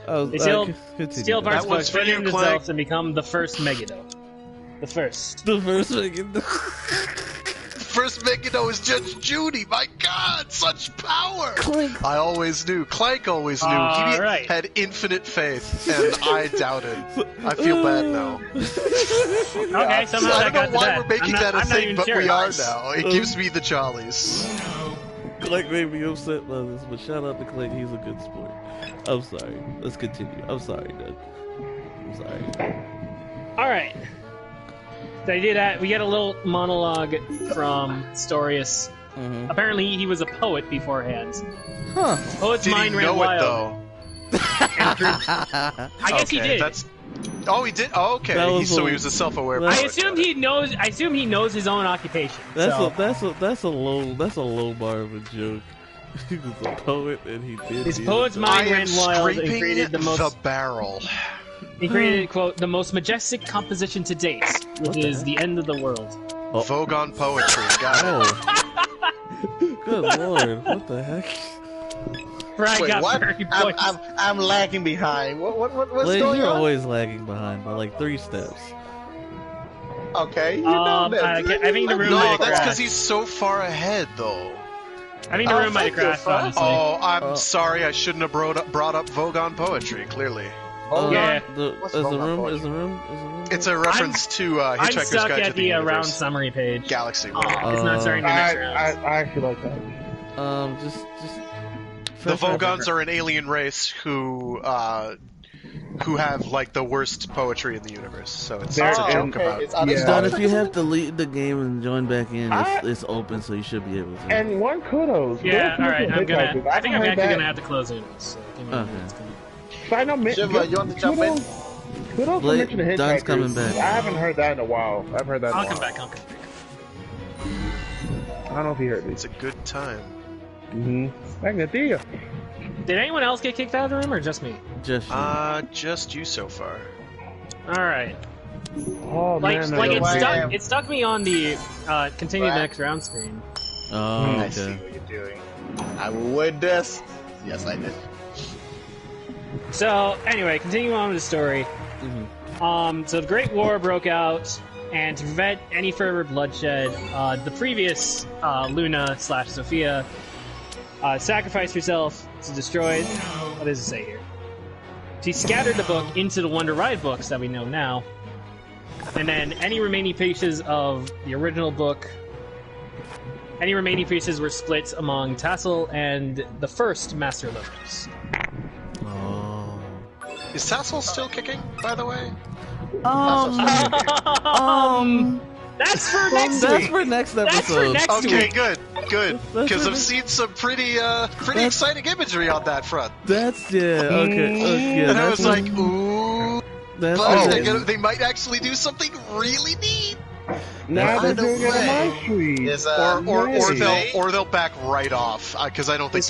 They steal parts of the book, put it in themselves, and become the first Megiddo. The first Megiddo. First Megiddo is Judge Judy. My God, such power! Clank. I always knew. Clank always knew. He had infinite faith, and I doubted. I feel bad now. Okay, somehow I that got don't know why to we're making that a thing, but we are now. It Oh. gives me the jollies. Clank made me upset by this, but shout out to Clank. He's a good sport. I'm sorry. Let's continue. I'm sorry, Doug. I'm sorry. Alright. So I did that. We get a little monologue from Storius. Mm-hmm. Apparently, he was a poet beforehand. Huh. Poet's Did he mind ran know wild. it, though? I guess he did. Oh, he did. Oh, okay. So he was a self-aware poet. I assume he knows his own occupation. That's a low bar of a joke. He was a poet and he did. His poet's mind ran wild and created the barrel. He created, quote, the most majestic composition to date, which is the end of the world. Oh. Vogon poetry. Got it. Good lord! What the heck? Wait, what? I'm lagging behind. What's going on? You're always lagging behind by like 3 steps. Okay, you know that. I think the room might have that's crashed. because he's so far ahead, though. I think the room might have crashed, honestly. Oh, I'm sorry. I shouldn't have brought up Vogon poetry. Clearly. Yeah. Is the room? It's a reference to I'm Hitchhiker's stuck Guide at to the the Universe. round summary page. Galaxy. It's not starting to mix around. I actually like that. Just. The Vogons are an alien race who have like the worst poetry in the universe. So it's a joke about. Don, if you have to leave the game and join back in, it's open, so you should be able to. And one kudos. Yeah, all right. I think I'm actually gonna have to close in. So give me a minute. I know, Shiva, you want to jump in? Kudos for mentioning Hitchhikers. Don's coming back. I haven't heard that in a while. I've heard that. I'll come back. I don't know if you heard me. It's a good time. Magnetia. Did anyone else get kicked out of the room, or just me? Just you. Just you so far. All right. Oh Like, man, like I- it stuck me on the continue the next round screen. Oh, I see okay. what you're doing. I will win this. Yes, I did. So anyway, continuing on with the story. So the Great War broke out, and to prevent any further bloodshed, the previous Luna/Sophia sacrificed herself to destroy. What does it say here? She scattered the book into the Wonder Ride books that we know now, and then any remaining pieces of the original book. Any remaining pieces were split among Tassel and the first Master Lovers. Oh. Is Tassel still kicking, by the way? That's for next That's week. for next episode. That's for next Okay, week. good. That's Because what I've it- seen some pretty exciting imagery on that front. That's okay. Yeah, And I that's was like, ooh, that's but they might actually do something really neat. Now they're No doing it on way. my street. Is Or they'll back right off because I don't think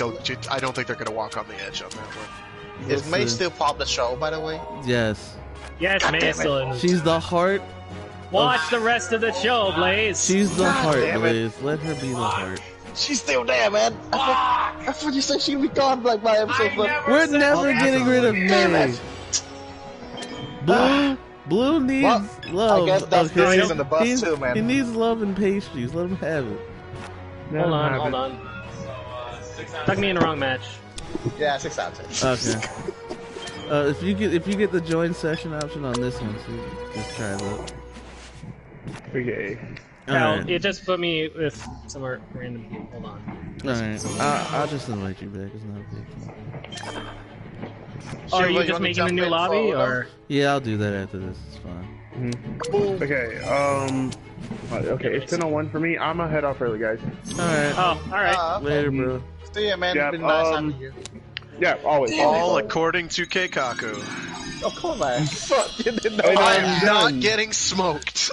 they're gonna walk on the edge on that one. Is May Listen. still pop the show, by the way? Yes. Yes, May is still in. She's the heart. Watch the rest of the show, Blaze. She's the heart, damn it. Blaze. Let her be the heart. She's still there, man. I thought you said she'd be gone like by episode 1. We're never getting rid of Damn May. it. Blue needs Well, love. I guess that's okay? this season the bus He's- too, man. He needs love and pastries. Let him have it. Hold on. Stuck me in the wrong match. Yeah, 6 out of 10. Okay. If you get the join session option on this one, so just try that. Okay. No, Alright. it just put me with somewhere random. Hold on. Alright. I'll just invite you back. It's not a big deal. Oh, are Shiva, you you just wanna making a jump new in lobby, for- or? Yeah, I'll do that after this. It's fine. Okay. Okay. It's 10:01 for me. I'm gonna head off early, guys. Alright. Oh, all right. Later, bro. See ya, man. Yeah, It's been nice having you. Yeah, always. All according to Keikaku. Oh, come on, man. Fuck, you didn't know. Hey, I I'm am done. not getting smoked.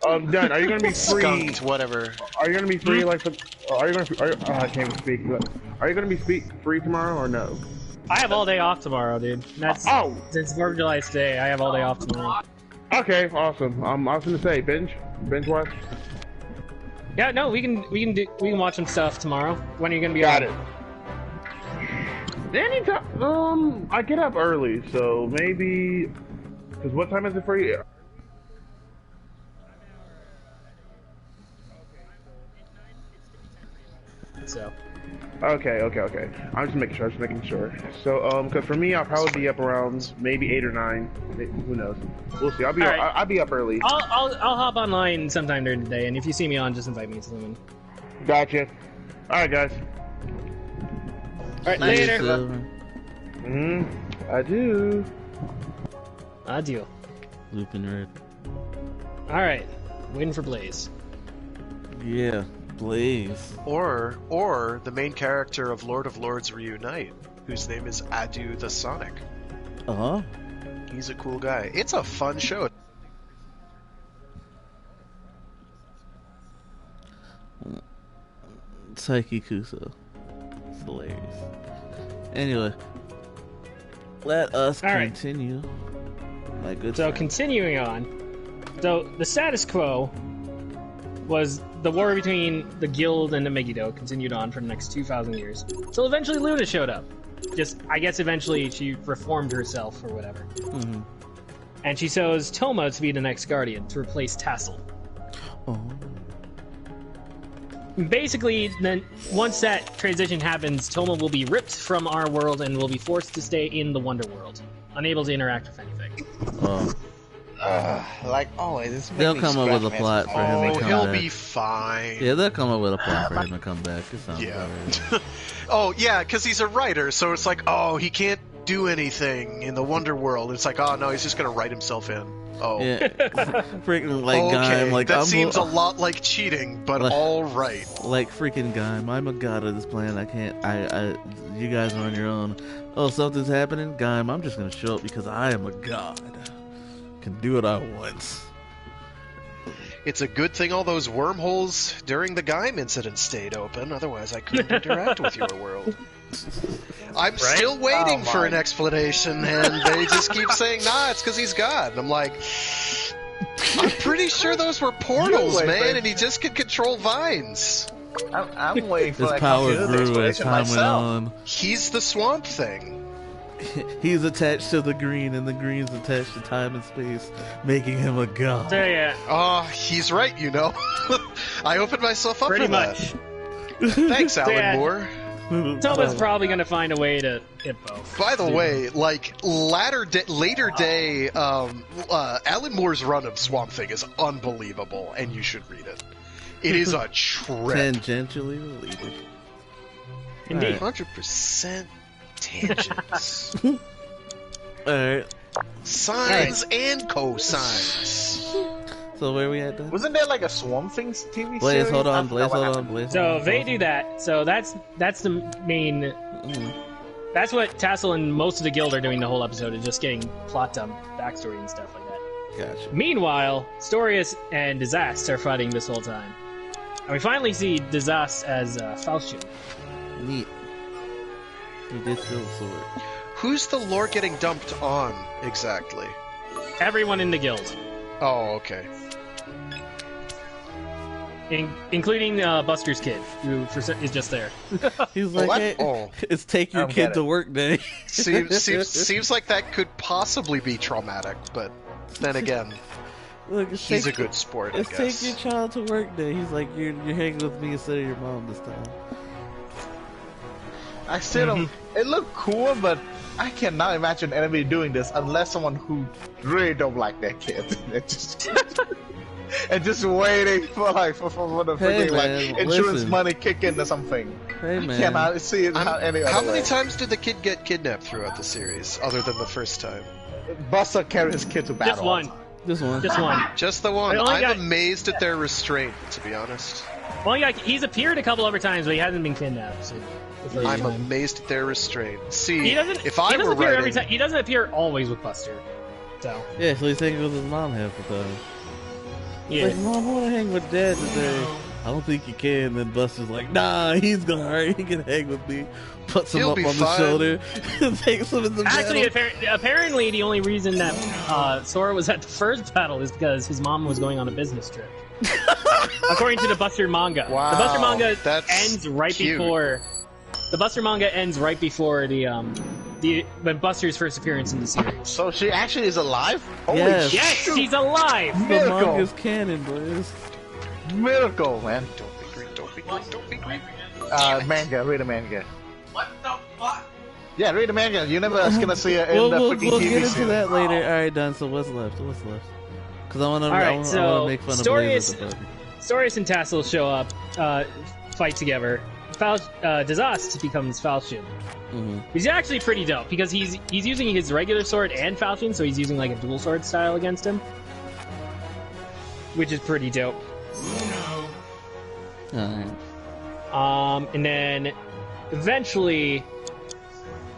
Done. Are you gonna be free? Skunked, whatever. Are you gonna be free? Like, are you gonna? I can't even speak. But are you gonna be free tomorrow or no? I have all day off tomorrow, dude. That's since 4th of July today. I have all day off tomorrow. Okay, awesome. I was gonna say binge watch. Yeah, no, we can watch some stuff tomorrow. When are you gonna be Got on? it. Anytime. I get up early, so maybe. Cause what time is it for you? So. Okay. I'm just making sure. So, cause for me, I'll probably be up around maybe 8 or 9. Who knows? We'll see. I'll be All right. I'll be up early. I'll hop online sometime during the day, and if you see me on, just invite me to something. Gotcha. All right, guys. All right, later. I do. Adieu. Looping red. All right, waiting for Blaze. Yeah, Blaze. Or the main character of Lord of Lords Reunite, whose name is Adu the Sonic. Uh-huh. He's a cool guy. It's a fun show. Taiki Kuso. It's hilarious. Anyway, let us All right. continue. My good So friend. continuing on, so the status quo was the war between the Guild and the Megiddo continued on for the next 2,000 years. So eventually Luna showed up. I guess eventually she reformed herself or whatever. Mhm. And she chose Toma to be the next Guardian to replace Tassel. Oh. Basically, then once that transition happens, Toma will be ripped from our world and will be forced to stay in the Wonder World, unable to interact with anything. Oh. Like always, it's They'll come up with a plot for him to come He'll back. be fine. Yeah, they'll come up with a plot for him to come back. It sounds Yeah. about right. Oh, yeah, because he's a writer, so it's like, oh, he can't do anything in the Wonder World. It's like, oh, no, he's just going to write himself in. Oh. Yeah. Freaking like okay, Gaim, like that I'm seems a lot like cheating, but Like- all right. like freaking Gaim. I'm a god of this planet. I can't. You guys are on your own. Oh, something's happening, Gaim. I'm just gonna show up because I am a god. Can do what I want. It's a good thing all those wormholes during the Gaim incident stayed open, otherwise I couldn't interact with your world. I'm still waiting for an explanation, and they just keep saying, nah, it's because he's God. And I'm like, I'm pretty sure those were portals, man, and he just could control vines. I'm waiting for His power grew as time went on. He's the Swamp Thing. He's attached to the green, and the green's attached to time and space, making him a god. So yeah, Oh, he's right, you know. I opened myself up pretty for much. that. Thanks, Alan Yeah. Moore. Toma's probably gonna find a way to hit both. By the way, like later day, Alan Moore's run of Swamp Thing is unbelievable, and you should read it. It is a trip. Tangentially related. Indeed. 100% tangents, Alright, sines and cosines. so where we at then? Wasn't there like a Swamp Things TV Blaze, series? hold I on, forgot Blaze, what hold on, happened. Blaze. So they do that. So that's the main. That's what Tassel and most of the guild are doing the whole episode, is just getting plot dump, backstory, and stuff like that. Gotcha. Meanwhile, Storius and Disaster are fighting this whole time. And we finally see Disaster as Falchion. Neat. He did steal the sword. Who's the lore getting dumped on exactly? Everyone in the guild, Oh, okay. including Buster's kid, who is just there. He's like, What? hey, Oh. it's take your I don't kid get to it. work day. Seems like that could possibly be traumatic, but then again, Look, he's a good sport, I Let's guess. take your child to work day. He's like, you're hanging with me instead of your mom this time. I still don't. It looked cool, but I cannot imagine anybody doing this unless someone who really don't like their kid. And just waiting for the Hey, freaking man, like insurance listen. money kick in or something. Hey, I man. cannot see it how any other How many way. times did the kid get kidnapped throughout the series, other than the first time? Buster carried his kid to battle. Just one. This one. Just one. Just the one. I only I'm got- amazed at their restraint, to be honest. Well, he's appeared a couple other times, but he hasn't been kidnapped. So the first I'm time. amazed at their restraint. See, He doesn't. if he I doesn't were appear every writing, time. He doesn't appear always with Buster. So Yeah, so he's hanging with his mom half the time. yeah. Like, Mom, I want to hang with Dad today. I don't think you can. Then Buster's like, nah, he's gonna hurt. He can hang with me. Puts him He'll up be on the fine. shoulder. Takes him in the Actually, battle. apparently, the only reason that Sora was at the first battle is because his mom was going on a business trip. According to the Buster manga, Wow, the Buster manga that's ends right cute. before. The Buster manga ends right before the when Buster's first appearance in the series. So she actually is alive? Holy Yes. Yes, shoot. she's alive. The Miracle. manga's canon, boys. Miracle, man. don't be green, don't be green, don't be green. Manga, read the manga. What the fuck? Yeah, read the manga. You're never gonna see it in the freaking We'll TV get into series. that later. All right, done. So what's left? What's left? Because I want to. All right, I want to so make fun of story Blaze is- at the button. Storius and Tassel show up, fight together. Disaster becomes Falchion. Mhm. He's actually pretty dope because he's using his regular sword and Falchion, so he's using like a dual sword style against him, which is pretty dope. Alright. And then eventually,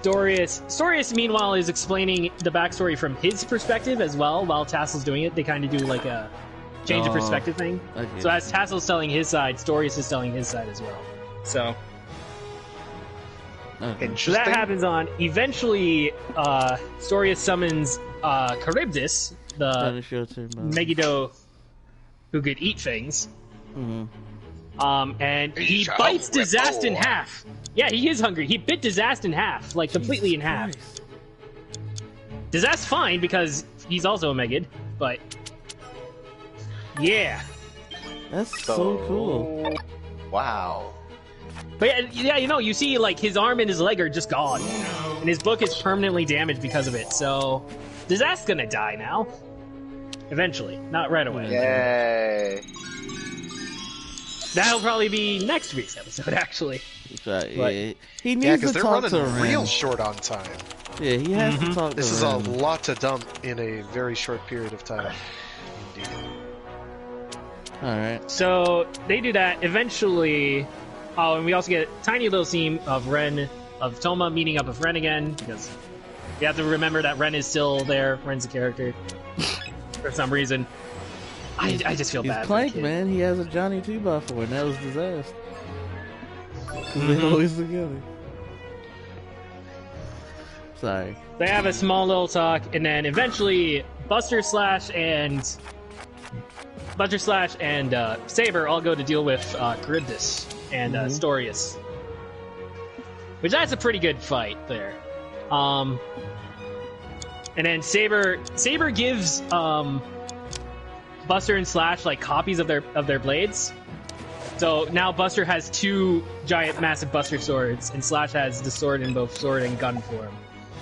Storius meanwhile is explaining the backstory from his perspective as well, while Tassel's doing it. They kind of do like a change of Oh, perspective thing. I get So it. as Tassel's telling his side, Storius is telling his side as well. So Okay. So Interesting. that happens on. Eventually, Storius summons Charybdis, the Spanish your turn, man. Megiddo who could eat things. Mhm. And he He's bites hungry, Disaster in boy. half. Yeah, he is hungry. He bit Disaster in half, like completely in half. Christ. Disaster's fine because he's also a Megid, but yeah. That's so cool. Wow. But yeah, you see, like, his arm and his leg are just gone. And his book is permanently damaged because of it, so Disaster's gonna die now. Eventually. Not right away. Yay. That'll probably be next week's episode, actually. Right, But- yeah. He Yeah, needs because to they're talk running to Ren. real short on time. Yeah, he has to talk This to is a Ren. lot to dump in a very short period of time. Indeed. Alright. So they do that. Eventually, oh, and we also get a tiny little scene of Toma meeting up with Ren again, because you have to remember that Ren is still there. Ren's a character for some reason. I just feel He's bad. Plank, for the kid. man. He has a Johnny 2x4, and that was disaster. Because they're always together. Sorry. They have a small little talk, and then eventually Buster Slash and Saber all go to deal with Charybdis and Storius, which that's a pretty good fight there. And then Saber gives Buster and Slash like copies of their blades. So now Buster has two giant, massive Buster swords, and Slash has the sword in both sword and gun form.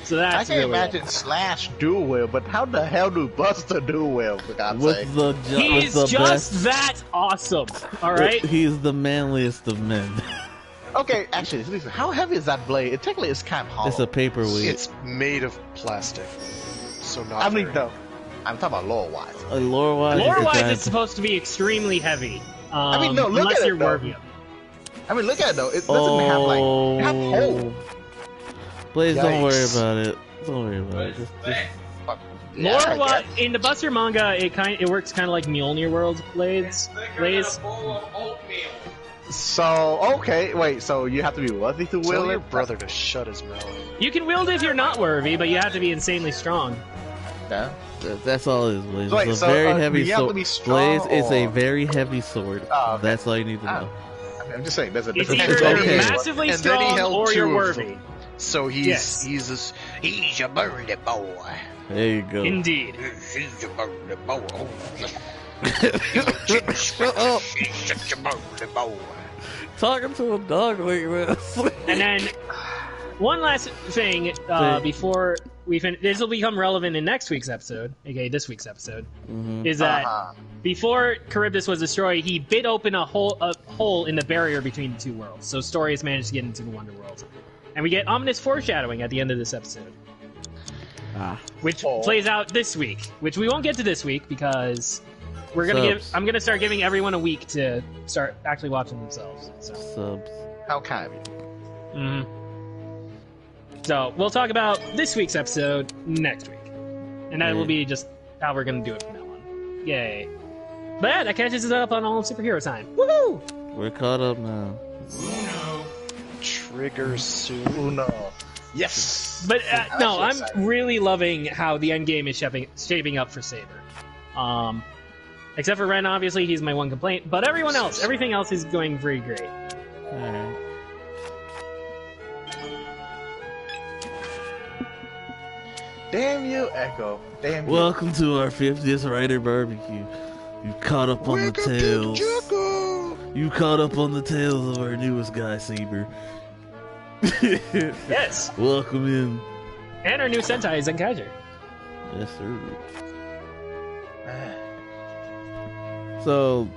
So that's I can really imagine Slash do well, but how the hell do Buster do well, for God's sake? He's just that awesome, alright? He's the manliest of men. Okay, actually, listen, how heavy is that blade? It technically is kind of hollow. It's a paperweight. It's made of plastic, so not. I mean, very- no. I'm talking about lore-wise. Lore-wise, Lore-wise, it's supposed to be extremely heavy. I mean, no, look unless at it, you're though. Warvium. I mean, look at it, though. It doesn't have, like... It has holes. Blaze, don't worry Yikes. about it. Don't worry about it. Just Yeah, I Lore-wise, guess. in the Buster manga, it works kind of like Mjolnir World blades. So, okay, wait, so you have to be worthy to Tell wield your it? brother to shut his mouth. You can wield it if you're not worthy, but you have to be insanely strong. No? that's all it is, Blaze. Wait, It's a so, very do heavy you have to sword. be strong, Blaze is a or- very heavy sword. Oh, okay. That's all you need to know. I'm just saying, there's a It's difference. either then he- massively and then he strong held or two you're of worthy. them. So he's He's a birdie boy. There you go. Indeed. He's a birdie boy. Shut up. He's such a birdie boy. Talking to a dog like this. And then one last thing before we finish, this will become relevant in next week's episode, aka this week's episode, is that before Charybdis was destroyed, he bit open a hole in the barrier between the two worlds. So Storius managed to get into the Wonder World, and we get ominous foreshadowing at the end of this episode, which plays out this week. Which we won't get to this week because we're gonna I'm gonna start giving everyone a week to start actually watching themselves. So. Subs. How kind of you. Mm-hmm. So we'll talk about this week's episode next week, and that will be just how we're gonna do it from now on. Yay! But yeah, that catches us up on all of superhero time. Woohoo! We're caught up now. Trigger soon. Uno. Yes! But no, I'm excited. really loving how the end game is shaping up for Saber. Except for Ren, obviously he's my one complaint. But everything else is going very great. Alright. Damn you, Echo. Damn you. Welcome to our 50th Writer Barbecue. You caught up on the tails. You caught up on the tails of our newest guy, Saber. Yes! Welcome in. And our new Sentai, Zenkaiger. Yes, sir. So,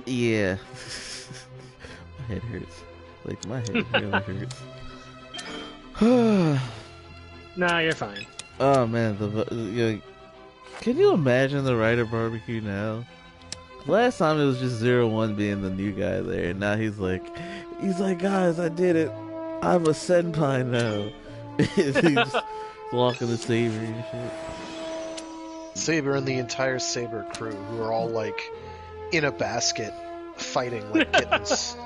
yeah. My head hurts. Like, my head really hurts. Nah, you're fine. Oh, man. Can you imagine the Writer Barbecue now? Last time it was just 01 being the new guy there, and now he's like, guys, I did it. I'm a senpai now. He's just walking the Saber and shit. Saber and the entire Saber crew, who are all like in a basket, fighting like kittens.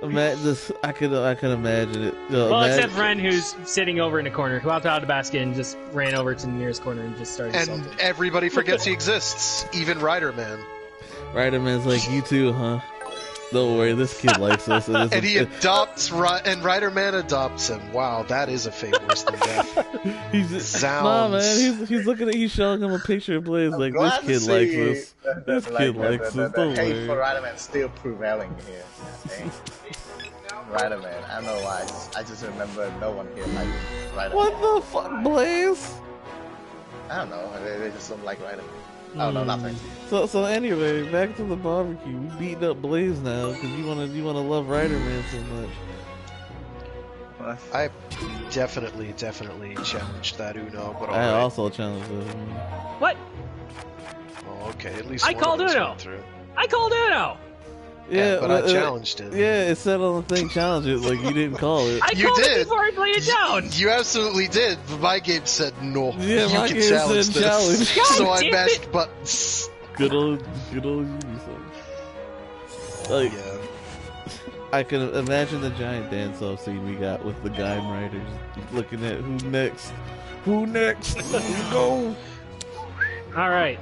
I can imagine it. Well, except Ren, who's sitting over in a corner, who hopped out of the basket and just ran over to the nearest corner and just started And assaulting. everybody forgets he exists, even Rider Man. Rider Man's like, you too, huh? Don't worry, this kid likes us. And he adopts, and Rider Man adopts him. Wow, that is a fate worse than death. He's Zounds. nah, man. He's looking at. He's showing him a picture of Blaze. Like, this kid likes us. This kid likes us. Don't hate for worry. Riderman still prevailing here. Dang. Riderman, I don't know why. I just remember no one here likes Riderman. What the fuck, Blaze? I don't know. They just don't like Riderman. Oh no, nothing. So anyway, back to the barbecue. We beating up Blaze now because you wanna love Rider Man so much. I definitely challenged that Uno, but I alright. also challenged him. What? Oh, okay, at least I one called of us Uno. went through. I called Uno! Yeah, but I challenged it. Yeah, it said on the thing, challenge it, like you didn't call it. I You called did. it before I laid it down. You absolutely did, but my game said no. Yeah, you my can game challenge said this. challenge. So I damn mashed buttons. Good old you. Like, Yeah. I can imagine the giant dance-off scene we got with the Gaim writers looking at who next. Who next? Let's go. All right.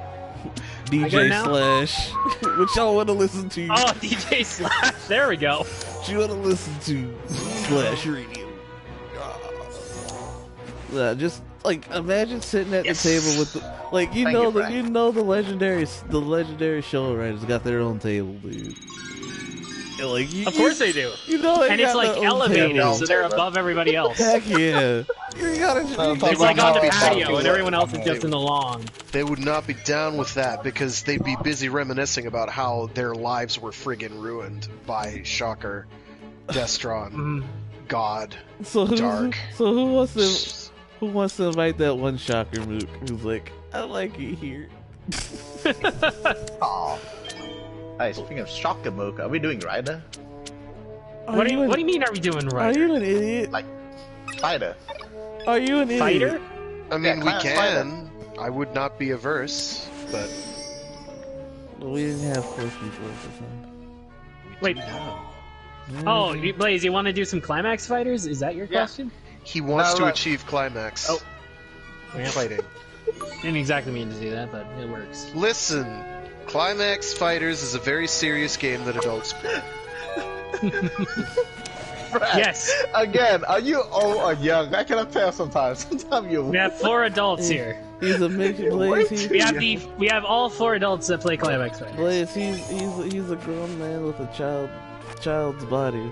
DJ now? Slash. What y'all want to listen to? Oh, DJ Slash. There we go. What you want to listen to? Slash Radio. Yeah, just like imagine sitting at the table with the like you know the legendary show writers got their own table, dude. And, like, Of course they do. You know they And it's got like their own elevated, table. so they're above everybody else. Heck yeah. You gotta, It's like on the be patio, down and everyone else is just in the lawn. They would not be down with that because they'd be busy reminiscing about how their lives were friggin' ruined by Shocker, Destron, God, Dark. So who wants to invite that one Shocker Mook who's like, I like it here. Aw. Hey, speaking of Shocker Mook, are we doing Rider? What do you mean? Are we doing right? Are you an idiot? Like, Fighter. Are you an idiot? Fighter? I mean, we Class can. I would not be averse, but We didn't have close people at the time. Wait. Oh, Blaze, you want to do some climax fighters? Is that your question? he wants No, to right. achieve climax. Oh. Yeah. Fighting. Didn't exactly mean to do that, but it works. Listen, Climax Fighters is a very serious game that adults play. Yes. Again, are you old or young? I cannot tell sometimes. Sometimes you. We have 4 adults here. He's a mixed Blaze. We have all 4 adults that play climax fighters. Blaze, he's a grown man with a child's body.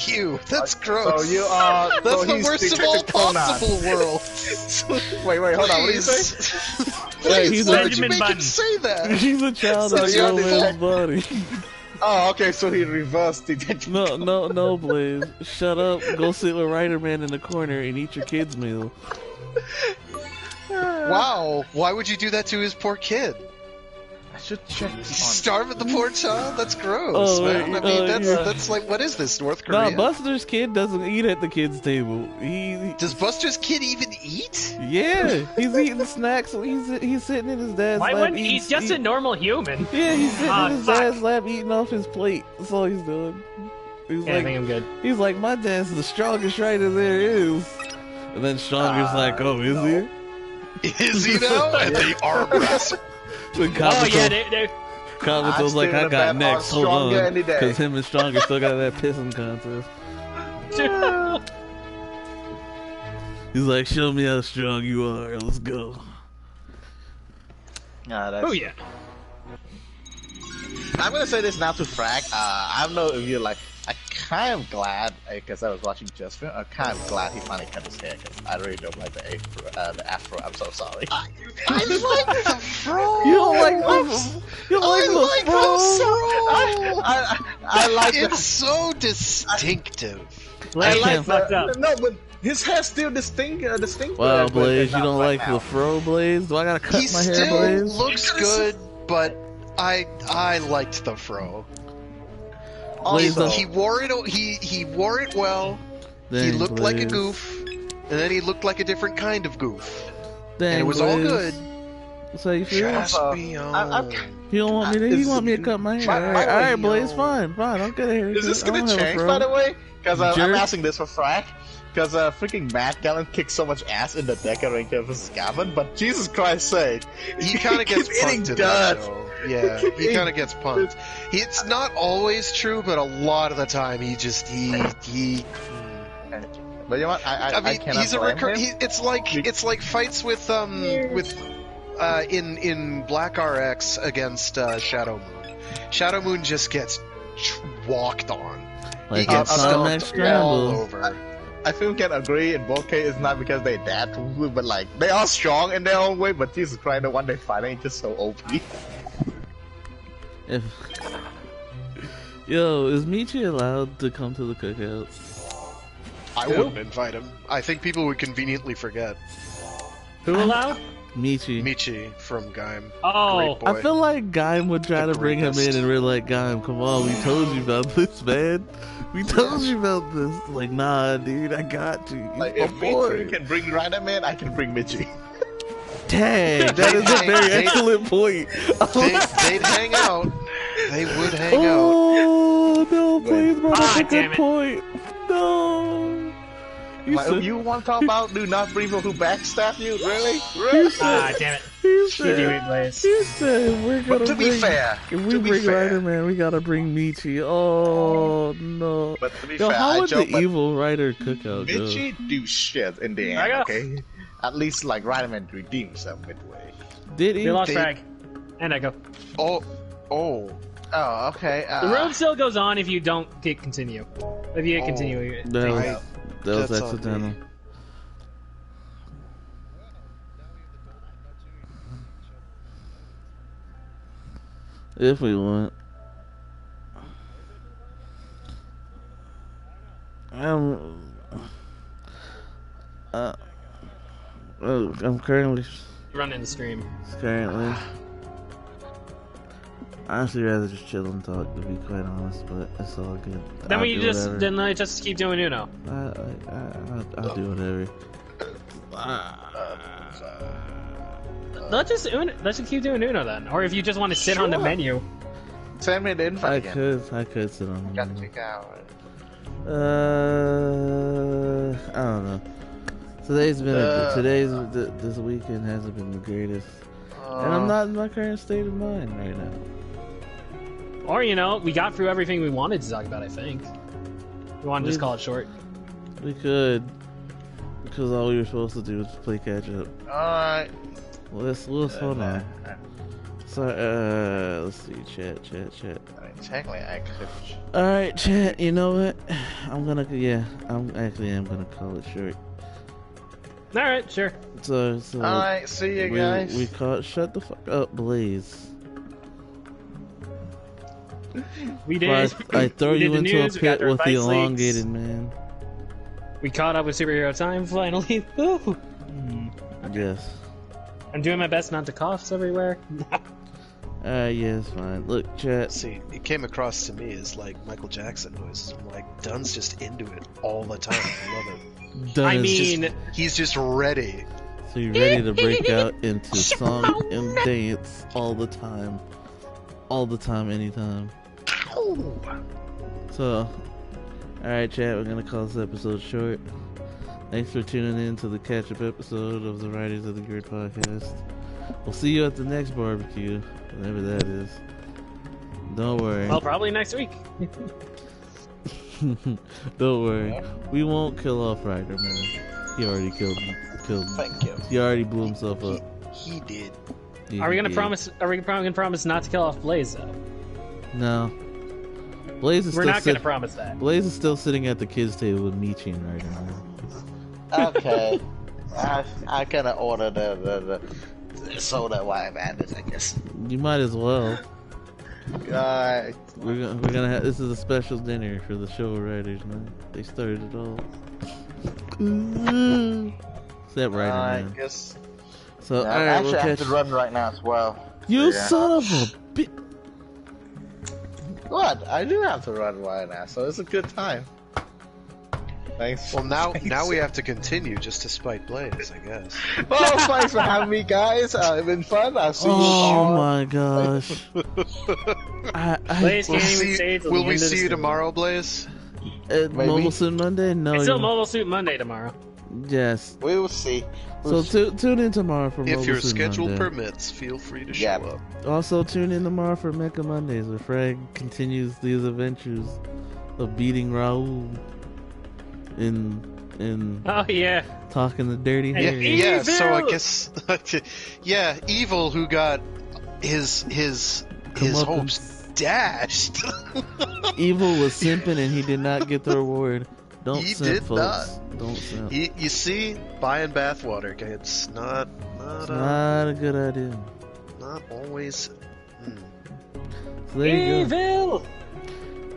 Ew, that's gross. So you are. That's so the he's worst of Detective all Conan. possible worlds. Wait, hold on. What do you say? Please, he's why would you Benjamin make him Button. say that? He's a child So in a you're grown the- man's body. Oh, okay. So he reversed Detective. No, Blaze. Shut up. Go sit with Rider Man in the corner and eat your kid's meal. Wow, why would you do that to his poor kid? I should check. Starve at the poor child? That's gross, Oh, man. I mean, yeah. that's like, what is this, North Nah, Korea? Buster's kid doesn't eat at the kid's table. Does Buster's kid even eat? Yeah, he's eating snacks. He's sitting in his dad's Why lap. wouldn't he's just a normal human? Yeah, he's sitting in his fuck. dad's lap eating off his plate. That's all he's doing. He's Yeah, I think I'm good. he's like, my dad's the strongest writer there is. And then Stronger's like, oh, is he? Is he now? And they arm wrestle. When Oh yeah, they Kabuto's like, still I the got bad next, are hold on. stronger any day. Because him and Stronger still got that pissing contest. He's like, show me how strong you are, let's go. Oh yeah. I'm gonna say this now to Frank. I don't know if you're like. I kind of glad because I was watching Just Film. I'm kind of glad he finally cut his hair because I really don't like the afro. I'm so sorry. I like the fro. You don't like the You like I the like fro? I like It's so distinctive. Blaze can't- fucked up. No, but his hair's still distinct. Wow, but Blaze, you not don't right like now. the fro, Blaze? Do I gotta cut He my hair, still Blaze? looks good, but I liked the fro. Blaze, Also, He wore it. He wore it well. He Dang, looked like a Blaze. goof, and then he looked like a different kind of goof, Dang, and it was all Blaze. good. That's how you feel? Just Uh, be I'm- You don't want me to? You want me to cut my hair? My- Alright, my- alright, Blaze, fine. I'll get a haircut. Is this I don't gonna have a change, fro. by the way? Because I'm Jerk. asking this for Frank. Because freaking Matt Gallen kicked so much ass in the Deca Ranger vs. Gavin, but Jesus Christ's sake, He kind of gets keeps eating punked in that dirt. show. Yeah, he kind of gets punked. It's not always true, but a lot of the time he just he. But you know what? I mean, cannot he's a blame recur. him. It's like fights with in Black RX against Shadow Moon. Shadow Moon just gets walked on. Like He gets in Climax stomped all Scramble. over. I think we can agree in both cases, not because they that, but like they are strong in their own way. But Jesus Christ, the one they fighting is just so OP. If... Yo, is Michi allowed to come to the cookout? I wouldn't invite him. I think people would conveniently forget. Who allowed? Michi. from Gaim. Oh, Great boy. I feel like Gaim would try The to bring him in, greatest. and we're like, Gaim, come on, we told you about this, man. We told you about this. Like, nah, dude, I got you. He's Like, my if boy. Michi can bring Rhyme in, I can bring Michi. Dang, that is a very excellent point. They'd hang out. They would hang out. Oh, no, please, bro, that's a damn good it. point. No. You Like, said, you want to talk about do not bring people who backstab you? Really? you Really? said, damn it. you You do said, it, Blaze. you said we're But gonna to bring, be fair, if we to be bring fair. Rider Man, we gotta bring Michi. Oh, no. But to be Yo, fair, how I would the joke, but evil Rider cookout go? Michi do shit in the I end, go. okay? At least, like, Rhyme redeemed himself midway. Did he? We lost They- frag. And Echo. Oh. Oh, okay. The road still goes on if you don't hit continue. If you hit continue, you That was, Right. that was That's on accidental. me. If we want. I'm currently. run the stream. I honestly rather just chill and talk, to be quite honest, but it's all good. Then I'll we do just whatever. then I just keep doing Uno. I'll do whatever. Let's just keep doing Uno then. Or if you just want to sit on the Sure. menu. Send me the invite again. I could sit on Got the to pick out. I don't know. Today's been this weekend hasn't been the greatest, and I'm not in my current state of mind right now. Or we got through everything we wanted to talk about. I think. We want to just call it short. We could, because all we were supposed to do was play catch up. Alright. Let's hold on. So let's see, chat. I mean, technically, I could. All right, chat. You know what? I'm gonna call it short. All right, sure. So Alright, see you guys. we caught. Shut the fuck up, Blaze. We did. I throw we did you the into news, a we got pit the with the advice leaks. elongated man. We caught up with superhero time finally. Woo. Yes. I'm doing my best not to cough everywhere. Yeah, it's fine. Look, chat. See, it came across to me as like Michael Jackson noises. I'm like, Dunn's just into it all the time. I love it. Done I is mean, He's just ready. so you're ready to break out into song and dance all the time, anytime. So, alright, chat, we're gonna call this episode short. Thanks for tuning in to the catch-up episode of the Writers of the Grid podcast. We'll see you at the next barbecue, whenever that is. Don't worry. well, probably next week. Don't worry. We won't kill off Ryder, man. He already killed him. Thank you. He already blew himself up. He did. Yeah, Are we he gonna did. promise? Are we gonna promise not to kill off Blaze though? No. Blaze is We're still not gonna promise that. Blaze is still sitting at the kids' table with Michi right now. Okay. I gotta order the soda while I'm at this, I guess. You might as well. Alright. We're gonna have this is a special dinner for the show writers, man. They started it all. Except Ryder, I man. guess. So I alright, actually we'll have catch to run right now as well. you Yeah. son of a bitch. What? I do have to run right now, so it's a good time. Thanks. Well, now we have to continue just to spite Blaze, I guess. Well, thanks for having me, guys. It's been fun. I'll see you Oh all. my gosh. Blaze We'll can't even see. say till Will the we end of see the you stream. tomorrow, Blaze? At Maybe. Mobile Suit Monday? No. It's still you- Mobile Suit Monday tomorrow. Yes. We will see. So tune in tomorrow for Mobile If your Suit schedule Monday. permits, feel free to show Yeah. up. Also tune in tomorrow for Mecha Mondays, where Frag continues these adventures of beating Raul in Oh yeah. talking the dirty Hey, Yeah, hair. yeah. So I Evil! guess, yeah, Evil, who got his Comeuppance. hopes dashed. Evil was simping and he did not get the reward. Don't He simp, did folks. not. Don't simp. You see, buying bathwater, it's not It's not a good idea. not always. So there you go. Evil. All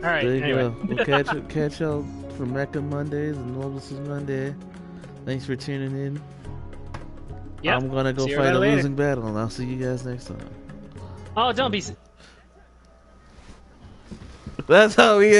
right. There you Anyway. go. We'll catch y'all for Mecha Mondays and Mobile Suit Monday. Thanks for tuning in. Yep. I'm gonna go See you fight a later. losing battle, and I'll see you guys next time. Oh, don't be. That's how we